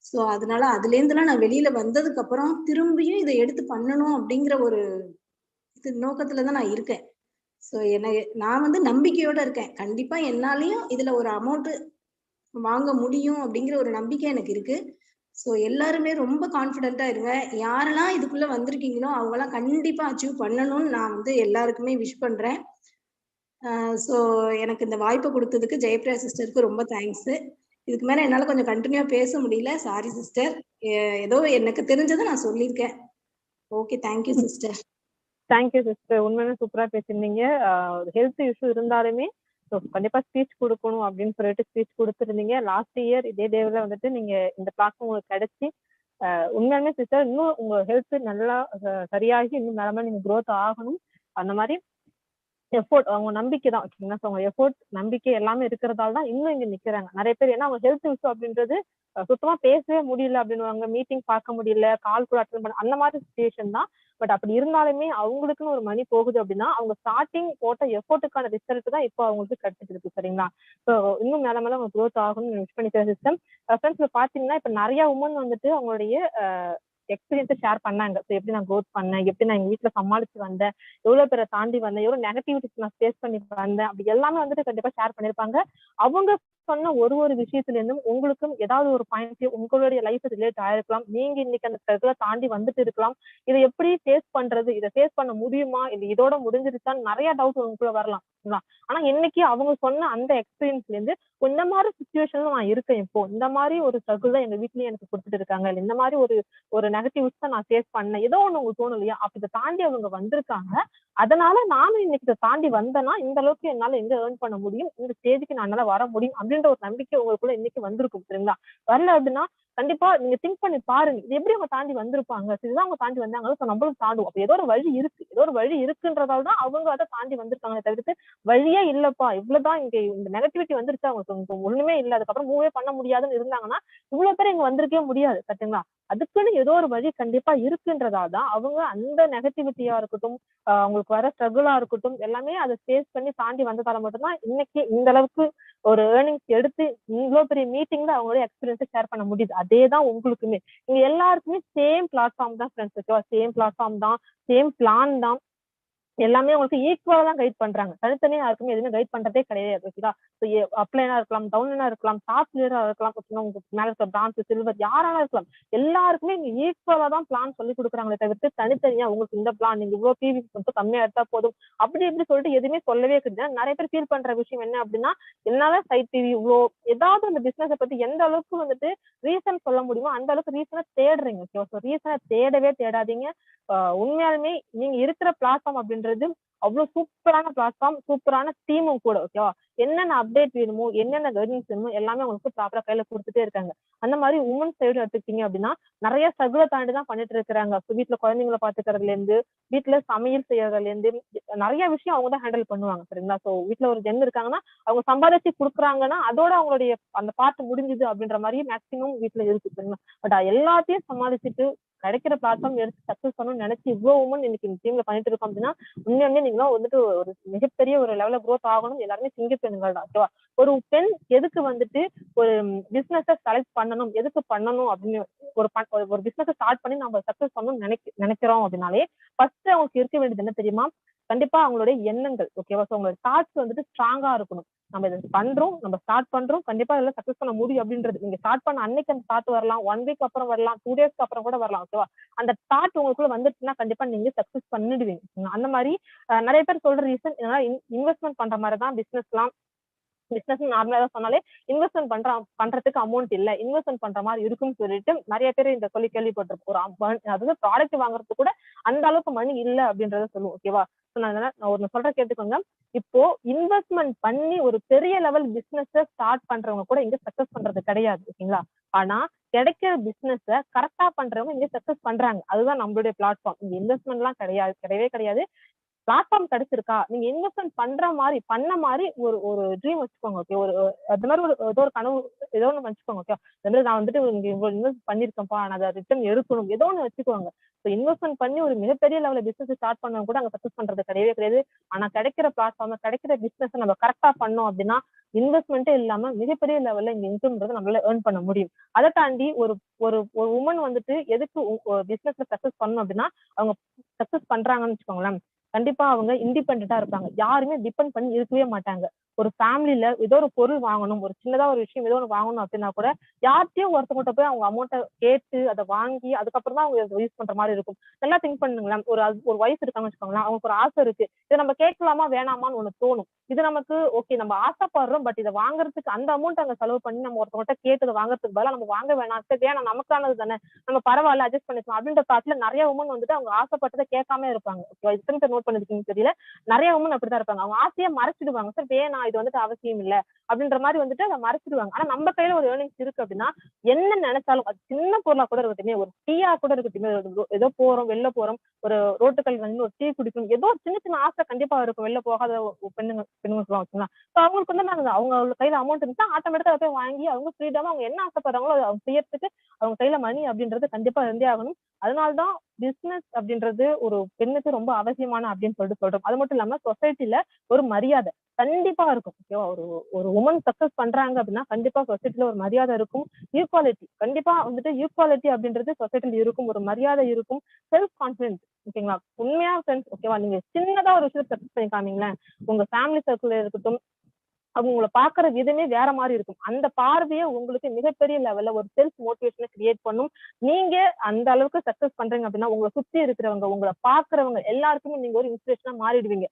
ஸோ அதனால அதுல இருந்துலாம் நான் வெளியில வந்ததுக்கு அப்புறம் திரும்பியும் இதை எடுத்து பண்ணணும் அப்படிங்கிற ஒரு நோக்கத்துலதான் நான் இருக்கேன். ஸோ நான் வந்து நம்பிக்கையோட இருக்கேன். கண்டிப்பா என்னாலையும் இதுல ஒரு அமௌண்ட் வாங்க முடியும் அப்படிங்கிற ஒரு நம்பிக்கை எனக்கு இருக்கு. ஸோ எல்லாருமே ரொம்ப கான்ஃபிடென்ட்டா இருங்க. யாரெல்லாம் இதுக்குள்ள வந்திருக்கீங்களோ அவங்கெல்லாம் கண்டிப்பா அச்சீவ் பண்ணணும்னு நான் வந்து எல்லாருக்குமே விஷ் பண்றேன். ஸோ எனக்கு இந்த வாய்ப்பை கொடுத்ததுக்கு ஜெயப்பிரியா சிஸ்டருக்கு ரொம்ப தேங்க்ஸ். இதுக்கு மேல என்னால கொஞ்சம் கண்டினியூவா பேச முடியல, சாரி சிஸ்டர். ஏதோ எனக்கு தெரிஞ்சதை நான் சொல்லியிருக்கேன். Okay, thank you sister. Thank you sister. உண்மையுமே சூப்பரா பேசியிருந்தீங்க. ஹெல்த் இஷ்யூ இருந்தாலுமே ஸோ கண்டிப்பா ஸ்பீச் கொடுக்கணும் அப்படின்னு சொல்லிட்டு ஸ்பீச் கொடுத்துருந்தீங்க. லாஸ்ட் இயர் இதே டேவில் வந்துட்டு நீங்க இந்த பிளாட்ஃபார்ம் உங்களுக்கு கிடைச்சி உண்மையாலுமே சிஸ்டர் இன்னும் உங்க ஹெல்த் நல்லா சரியாகி இன்னும் நிலமை நீங்க growth ஆகணும். அந்த மாதிரி எஃபோர்ட் அவங்க நம்பிக்கை தான் ஓகேங்களா. ஸோ அவங்க எஃபோர்ட் நம்பிக்கை எல்லாமே இருக்கிறதால தான் இன்னும் இங்க நிக்கிறாங்க நிறைய பேர். ஏன்னா அவங்க ஹெல்த் இஷ்யூ அப்படின்றது சுத்தமா பேசவே முடியல அப்படின்னு மீட்டிங் பார்க்க முடியல, கால் கூட அட்டன் பண்ண அந்த மாதிரி சுச்சுவேஷன் தான். பட் அப்படி இருந்தாலுமே அவங்களுக்குன்னு ஒரு மணி போகுது அப்படின்னா அவங்க ஸ்டார்டிங் போட்ட எஃபோர்ட்டுக்கான ரிசல்ட் தான் இப்போ அவங்களுக்கு கிடைச்சிட்டு இருக்கு சரிங்களா. ஸோ இன்னும் மேல மேல அவங்க growth ஆகணும்னு விஷ் பண்ணிக்கிற சிஸ்டம். ஃப்ரெண்ட்ஸ்ல பாத்தீங்கன்னா இப்ப நிறைய உமன் வந்துட்டு அவங்களுடைய எக்ஸ்பீரியன்ஸை ஷேர் பண்ணாங்க. ஸோ எப்படி நான் growth பண்ணேன், எப்படி நான் எங்க வீட்டுல சமாளிச்சு வந்தேன், எவ்வளவு பேரை தாண்டி வந்தேன், எவ்வளவு நெகட்டிவிட்டிஸ் நான் ஃபேஸ் பண்ணி வந்தேன், அப்படி எல்லாமே வந்துட்டு கண்டிப்பா ஷேர் பண்ணிருப்பாங்க. அவங்க சொன்ன ஒரு விஷயத்துல இருந்தும் உங்களுக்கும் ஏதாவது ஒரு பாயிண்ட் உங்களுடைய லைஃப் ரிலேட் ஆயிருக்கலாம். நீங்க இன்னைக்கு அந்த ஸ்ட்ரகிளை தாண்டி வந்துட்டு இருக்கலாம். இதை எப்படி ஃபேஸ் பண்றது, இதை ஃபேஸ் பண்ண முடியுமா, இது இதோட முடிஞ்சிருச்சான்னு நிறைய டவுட் உங்களுக்குள்ள வரலாம். ஆனா இன்னைக்கு அவங்க சொன்ன அந்த எக்ஸ்பீரியன்ஸ்ல இருந்து இந்த மாதிரி சுச்சுவேஷன்ல நான் இருக்கேன், இப்போ இந்த மாதிரி ஒரு ஸ்ட்ரகிள் தான் எங்க வீட்லயே எனக்கு கொடுத்துட்டு இருக்காங்க, இல்ல இந்த மாதிரி ஒரு நெகட்டிவ்ஸ் தான் நான் ஃபேஸ் பண்ணேன், ஏதோ ஒண்ணு உங்களுக்கு தோணும் இல்லையா. அப்படி இதை தாண்டி அவங்க வந்திருக்காங்க. அதனால நானும் இன்னைக்கு இதை தாண்டி வந்தேன்னா இந்த அளவுக்கு என்னால எங்க ஏர்ன் பண்ண முடியும், இந்த ஸ்டேஜுக்கு நான் என்னால வர முடியும் அப்படின்ற ஒரு நம்பிக்கை உங்களுக்குள்ள இன்னைக்கு வந்திருக்கும் சரிங்களா. வரல அப்படின்னா கண்டிப்பா நீங்க திங்க் பண்ணி பாருங்க, இது எப்படி அவங்க தாண்டி வந்திருப்பாங்க, இதுதான் அவங்க தாண்டி வந்தாங்க, நம்மளும் தாண்டுவோம். அப்ப ஏதோ ஒரு வழி இருக்கு, ஏதோ ஒரு வழி இருக்குன்றதால தான் அவங்க அதை தாண்டி வந்திருக்காங்க. தவிர்த்து வழியே இல்லப்பா இவ்வளவுதான் இங்க இந்த நெகட்டிவிட்டி வந்துருச்சு அவங்க ஒண்ணுமே இல்லை அதுக்கப்புறம் மூவே பண்ண முடியாதுன்னு இருந்தாங்கன்னா இவ்வளவு பேர் இங்க வந்திருக்கவே முடியாது கரெக்டுங்களா. அதுக்குன்னு ஏதோ ஒரு வழி கண்டிப்பா இருக்குன்றதால தான் அவங்க அந்த நெகட்டிவிட்டியா இருக்கட்டும், அவங்களுக்கு வர ஸ்ட்ரகிளா இருக்கட்டும், எல்லாமே அதை ஃபேஸ் பண்ணி தாண்டி வந்ததால மட்டும்தான் இன்னைக்கு இந்த அளவுக்கு ஒரு ஏர்னிங்ஸ் எடுத்து இவ்வளவு பெரிய மீட்டிங்ல அவங்களோட எக்ஸ்பீரியன்ஸை ஷேர் பண்ண முடியுது. அதே தான் உங்களுக்குமே. இங்க எல்லாருக்குமே சேம் பிளாட்ஃபார்ம் தான் ஃப்ரெண்ட்ஸ், ஓகேவா. சேம் பிளாட்ஃபார்ம் தான், சேம் பிளான் தான், எல்லாமே உங்களுக்கு ஈக்குவலா தான் கைட் பண்றாங்க. தனித்தனியா யாருக்குமே எதுவுமே கைட் பண்றதே கிடையாது ஓகேவா. அப்ளைனா இருக்கலாம், டவுன்லைனா இருக்கலாம், டாப் லீடரா இருக்கலாம், உங்களுக்கு மேல இருக்க பிரான்ஸ் சில்வர் யாராலும் இருக்கலாம். எல்லாருக்குமே இங்க ஈக்குவலா தான் பிளான் சொல்லி கொடுக்குறாங்களே தவிர்த்து தனித்தனியா உங்களுக்கு இந்த பிளான் நீங்க இவ்வளவு டிவி மட்டும் கம்மியா எடுத்தா போதும் அப்படி இப்படி சொல்லிட்டு எதுவுமே சொல்லவே கிடையாது. நிறைய பேர் ஃபீல் பண்ற விஷயம் என்ன அப்படின்னா, என்னால சைட் டிவி இவ்வளோ ஏதாவது அந்த பிசினஸை பத்தி எந்த அளவுக்கு வந்துட்டு ரீசன் சொல்ல முடியுமோ அந்த அளவுக்கு ரீசனை தேடுறீங்க ஓகேவா. ஸோ ரீசனை தேடவே தேடாதீங்க. உண்மையாலுமே நீங்க இருக்கிற பிளாட்ஃபார்ம் அப்படின்றது அவ்வளவு சூப்பரான பிளாட்ஃபார்ம், சூப்பரான டீமும் கூட ஓகேவா. என்னென்ன அப்டேட் வேணுமோ, என்னென்ன கைடன்ஸ் வேணுமோ எல்லாமே உங்களுக்கு ப்ராப்பரா கையில கொடுத்துட்டே இருக்காங்க. அந்த மாதிரி உமன் சைடு எடுத்துக்கிட்டீங்க அப்படின்னா நிறைய ஸ்ட்ரகிளை தாண்டி தான் பண்ணிட்டு இருக்கிறாங்க. வீட்டுல குழந்தைங்களை பாத்துக்கிறதுல இருந்து, வீட்டுல சமையல் செய்யறதுல இருந்து நிறைய விஷயம் அவங்க தான் ஹேண்டில் பண்ணுவாங்க சரிங்களா. ஸோ வீட்டுல ஒரு ஜென் இருக்காங்கன்னா அவங்க சம்பாதிச்சு கொடுக்குறாங்கன்னா அதோட அவங்களுடைய அந்த பார்ட் முடிஞ்சுது அப்படின்ற மாதிரி மேக்சிமம் வீட்டுல இருக்கு சரிங்களா. பட் எல்லாத்தையும் சமாளிச்சுட்டு கிடைக்கிற பிளாட்ஃபார்ம் எடுத்து சக்சஸ் பண்ணணும்னு நினைச்சு இவ்வளவு உமன் இன்னைக்கு இந்த டீம்ல பண்ணிட்டு இருக்கோம் அப்படின்னா உண்மையுமே நீங்களும் வந்துட்டு ஒரு மிகப்பெரிய ஒரு லெவல growth ஆகணும். எல்லாருமே சிங்க பெண்கள் தான் ஓகேவா. ஒரு பெண் எதுக்கு வந்துட்டு ஒரு பிசினஸ செலக்ட் பண்ணணும், எதுக்கு பண்ணணும் அப்படின்னு ஒரு பிசினஸ் ஸ்டார்ட் பண்ணி நம்ம சக்சஸ் பண்ணணும்னு நினைக்கிறோம் அப்படின்னாலே ஃபர்ஸ்ட் அவங்களுக்கு இருக்க வேண்டியது என்ன தெரியுமா, கண்டிப்பா அவங்களுடைய எண்ணங்கள் ஓகேவா. ஸோ அவங்களோட தாட்ஸ் வந்துட்டு ஸ்ட்ராங்கா இருக்கணும். நம்ம இதை பண்றோம், நம்ம ஸ்டார்ட் பண்றோம், கண்டிப்பா இதெல்லாம் சக்சஸ் பண்ண முடியும் அப்படின்றது நீங்க ஸ்டார்ட் பண்ண அன்னைக்கு அந்த தாட் வரலாம், 1 வீக் அப்புறம் வரலாம், 2 டேஸ்க்கு அப்புறம் கூட வரலாம் ஓகேவா. அந்த தாட் உங்களுக்குள்ள வந்துச்சுன்னா கண்டிப்பா நீங்க சக்சஸ் பண்ணிடுவீங்க. அந்த மாதிரி நிறைய பேர் சொல்ற ரீசன் என்னன்னா இன்வெஸ்ட்மெண்ட் பண்ற மாதிரி தான் பிசினஸ்லாம். பிசினஸ் நார்மலா தான் சொன்னாலே இன்வெஸ்ட்மெண்ட் பண்றதுக்கு அமௌண்ட் இல்ல, இன்வெஸ்ட்மெண்ட் பண்ற மாதிரி இருக்குன்னு சொல்லிட்டு நிறைய பேர் இந்த சொல்லி கேள்விப்பட்டிருக்கோம். அதாவது ப்ராடக்ட் வாங்குறதுக்கு கூட அந்த அளவுக்கு மணி இல்ல அப்படின்றத சொல்லுவோம் ஓகேவா. நான் ஒன்னு சொல்ற கேட்டுக்கோங்க. இப்போ இன்வெஸ்ட்மெண்ட் பண்ணி ஒரு பெரிய லெவல் பிசினஸ் ஸ்டார்ட் பண்றவங்க கூட இங்க சக்சஸ் பண்றது கிடையாது ஓகேங்களா. ஆனா கிடைக்கிற பிசினஸ் கரெக்டா பண்றவங்க இங்க சக்சஸ் பண்றாங்க. அதுதான் நம்மளுடைய பிளாட்ஃபார்ம். இங்க இன்வெஸ்ட்மெண்ட் எல்லாம் கிடையவே கிடையாது. பிளாட்ஃபார்ம் கிடைச்சிருக்கா, நீங்க இன்வெஸ்ட்மெண்ட் பண்ண மாதிரி ஒரு ட்ரீம் வச்சுக்கோங்க ஓகே. அது மாதிரி ஏதோ ஒரு கனவு ஏதோ ஒண்ணு வச்சுக்கோங்க ஓகே. அது மாதிரி நான் வந்துட்டு இங்க இவ்வளவு இன்வெஸ்ட் பண்ணிருக்கேன்ப்பா, நான் அதை ரிட்டர்ன் எடுக்கணும், ஏதோ ஒண்ணு வச்சுக்கோங்க. ஸோ இன்வெஸ்ட்மெண்ட் பண்ணி ஒரு மிகப்பெரிய லெவல பிசினஸ் ஸ்டார்ட் பண்ணவங்க கூட அங்க சக்சஸ் பண்றது கிடையவே கிடையாது. ஆனா கிடைக்கிற பிளாட்ஃபார்ம் கிடைக்கிற பிசினஸ் நம்ம கரெக்டா பண்ணோம் அப்படின்னா இன்வெஸ்ட்மெண்ட்டே இல்லாம மிகப்பெரிய லெவல்ல இங்க இன்கம்ன்றது நம்மளால ஏர்ன் பண்ண முடியும். அதை தாண்டி ஒரு ஒரு உமன் வந்துட்டு எதுக்கு பிசினஸ்ல சக்சஸ் பண்ணணும் அப்படின்னா அவங்க சக்சஸ் பண்றாங்கன்னு வச்சுக்கோங்களேன், கண்டிப்பா அவங்க இண்டிபெண்டா இருப்பாங்க. யாருமே டிபெண்ட் பண்ணி இருக்கவே மாட்டாங்க. ஒரு ஃபேமிலில ஏதோ ஒரு பொருள் வாங்கணும், ஒரு சின்னதா ஒரு விஷயம் ஏதோ ஒன்று வாங்கணும் அப்படின்னா கூட யார்கிட்டயும் ஒருத்தவங்கிட்ட போய் அவங்க அமௌண்ட்டை கேட்டு அதை வாங்கி அதுக்கப்புறம் தான் அவங்க யூஸ் பண்ற மாதிரி இருக்கும். நல்லா திங்க் பண்ணுங்களேன். ஒரு வயசு இருக்காங்கன்னு வச்சுக்கோங்களேன், அவங்களுக்கு ஒரு ஆசை இருக்கு, இதை நம்ம கேட்கலாமா வேணாமான்னு ஒண்ணு தோணும். இது நமக்கு ஓகே, நம்ம ஆசைப்படுறோம், பட் இதை வாங்குறதுக்கு அந்த அமௌண்ட் அங்க செலவு பண்ணி நம்ம ஒருத்தவங்கிட்ட கேட்டு வாங்குறதுக்கு பதிலாக நம்ம வாங்க வேணாம், வேணாம் நமக்கானது தானே, நம்ம பரவாயில்ல அட்ஜஸ்ட் பண்ணிக்கலாம் அப்படின்ற தாட்ல நிறைய உமன் வந்துட்டு அவங்க ஆசைப்பட்டதை கேட்காம இருப்பாங்க. நோட் பண்ணிருக்கீங்கன்னு தெரியல, நிறைய உமன் அப்படிதான் இருப்பாங்க. அவங்க ஆசையை மறைச்சிடுவாங்க. சார் வேணாம் இது வந்துட்டு அவசியம் இல்ல அப்படின்ற மாதிரி வந்துட்டு அதை மறைச்சிடுவாங்க. ஆனா நம்ம கையில ஒரு ஏர்னிங்ஸ் இருக்கு அப்படின்னா என்ன நினைச்சாலும் அது சின்ன பொருளா கூட இருக்கட்டுமே, ஒரு டீயா கூட இருக்கட்டுமே, ஏதோ போறோம் வெளில போறோம், ஒரு ரோட்டுகள் வந்து ஒரு டீ குடிக்கணும், ஏதோ ஒரு சின்ன சின்ன ஆசை கண்டிப்பா இருக்கும் வெளில போகாத பெண்ணுங்களுக்குலாம் வச்சுக்கலாம். ஸோ அவங்களுக்கு வந்து நாங்க அவங்க கையில அமௌண்ட் இருந்துச்சா ஆட்டோமேட்டிக்கா அதை போய் வாங்கி அவங்க ஃப்ரீடமா அவங்க என்ன ஆசைப்படுறாங்களோ அதை அவங்க செய்யறதுக்கு அவங்க கையில மணி அப்படின்றது கண்டிப்பா இருந்தே ஆகணும். அதனாலதான் பிசினஸ் அப்படின்றது ஒரு பெண்ணுக்கு ரொம்ப அவசியமான அப்படின்னு சொல்றோம். அது மட்டும் இல்லாம சொசைட்டில ஒரு மரியாதை கண்டிப்பா இருக்கும். ஓகேவா? ஒரு ஒரு உமன் சக்சஸ் பண்றாங்க அப்படின்னா கண்டிப்பா சொசைட்டில ஒரு மரியாதை இருக்கும். ஈக்குவாலிட்டி கண்டிப்பா வந்துட்டு ஈக்குவாலிட்டி அப்படின்றது சொசைட்டில இருக்கும். ஒரு மரியாதை இருக்கும். Self confidence. ஓகேங்களா? உண்மையா ஃப்ரெண்ட்ஸ் ஓகேவா? நீங்க சின்னதா ஒரு விஷயத்தை சக்சஸ் பண்ணி காமிங்களேன். உங்க ஃபேமிலி சர்க்கிள் இருக்கட்டும், அவங்க உங்களை பாக்குற விதமே வேற மாதிரி இருக்கும். அந்த பார்வையே உங்களுக்கு மிகப்பெரிய லெவல்ல ஒரு செல்ஃப் மோட்டிவேஷனை கிரியேட் பண்ணும். நீங்க அந்த அளவுக்கு சக்சஸ் பண்றீங்க அப்படின்னா உங்களை சுத்தி இருக்கிறவங்க, உங்களை பாக்குறவங்க எல்லாருக்குமே நீங்க ஒரு இன்ஸ்பிரேஷனா மாறிடுவீங்க.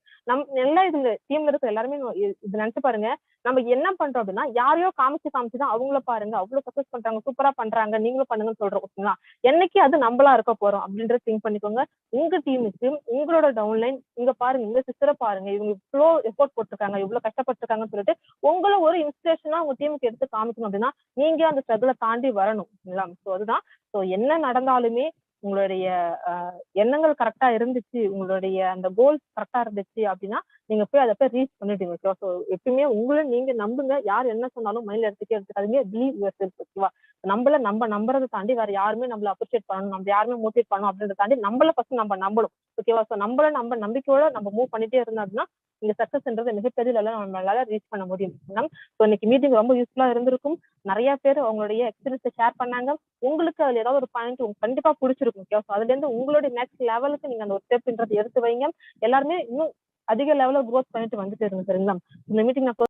எல்லாம் இதுல டீம்ல இருக்க எல்லாருமே இது நினைச்சு பாருங்க. நம்ம என்ன பண்றோம் அப்படின்னா யாரையோ காமிச்சுதான் அவங்கள பாருங்க அவ்வளவு சக்சஸ் பண்றாங்க, சூப்பரா பண்றாங்க, நீங்களும் பண்ணுங்கன்னு சொல்றோம். ஓகேங்களா? என்னைக்கு அது நம்மளா இருக்க போறோம் அப்படின்றத திங்க் பண்ணிக்கோங்க. உங்க டீமுக்கு உங்களோட டவுன்லைன் இங்க பாருங்க, இந்த சிஸ்டரை பாருங்க, இவங்க இவ்வளவு எஃபோர்ட் போட்டிருக்காங்க, இவ்வளவு கஷ்டப்பட்டிருக்காங்கன்னு சொல்லிட்டு உங்களை ஒரு இன்ஸ்பிரேஷனா உங்க டீமுக்கு எடுத்து காமிக்கணும் அப்படின்னா நீங்க அந்த ஸ்ட்ரகிளை தாண்டி வரணும். ஸோ அதுதான். ஸோ என்ன நடந்தாலுமே உங்களுடைய எண்ணங்கள் கரெக்டா இருந்துச்சு, உங்களுடைய அந்த கோல்ஸ் கரெக்டா இருந்துச்சு அப்படின்னா நீங்க போய் அதை போய் ரீச் பண்ணிடுவீங்க. ஸோ எப்பயுமே உங்களை நீங்க நம்புங்க. யார் என்ன சொன்னாலும் மைண்ட்ல எடுத்துக்காதீங்க. Believe your self. ஓகேவா? நம்ம நம்புறதை தாண்டி வேற யாருமே நம்மள அப்ரிஷியேட் பண்ணணும், நம்ம யாருமே மோட்டிவேட் பண்ணணும் அப்படின்றத தாண்டி நம்மள ஃபர்ஸ்ட் நம்ம நம்பணும். ஓகேவா? ஸோ நம்ம நம்பிக்கையோட நம்ம மூவ் பண்ணிட்டே இருந்தோம் அப்படின்னா இந்த சக்சஸ்ன்றது மிகப்பெரிய லெவலில் நம்மளால ரீச் பண்ண முடியும். ஸோ இன்னைக்கு மீட்டிங் ரொம்ப யூஸ்ஃபுல்லா இருந்திருக்கும். நிறைய பேர் அவங்களுடைய எக்ஸ்பீரியன்ஸை ஷேர் பண்ணாங்க. உங்களுக்கு அதுல ஏதாவது ஒரு பாயிண்ட் கண்டிப்பா பிடிச்சிருக்கும். ஓகே? அதுல இருந்து உங்களுடைய நெக்ஸ்ட் லெவலுக்கு நீங்க அந்த ஒரு ஸ்டெப்ன்றது எடுத்து வைங்க. எல்லாருமே இன்னும் அதிக லெவலில் க்ரோத் பண்ணிட்டு வந்துட்டு இருங்க. சரிங்களா? இந்த மீட்டிங் நான்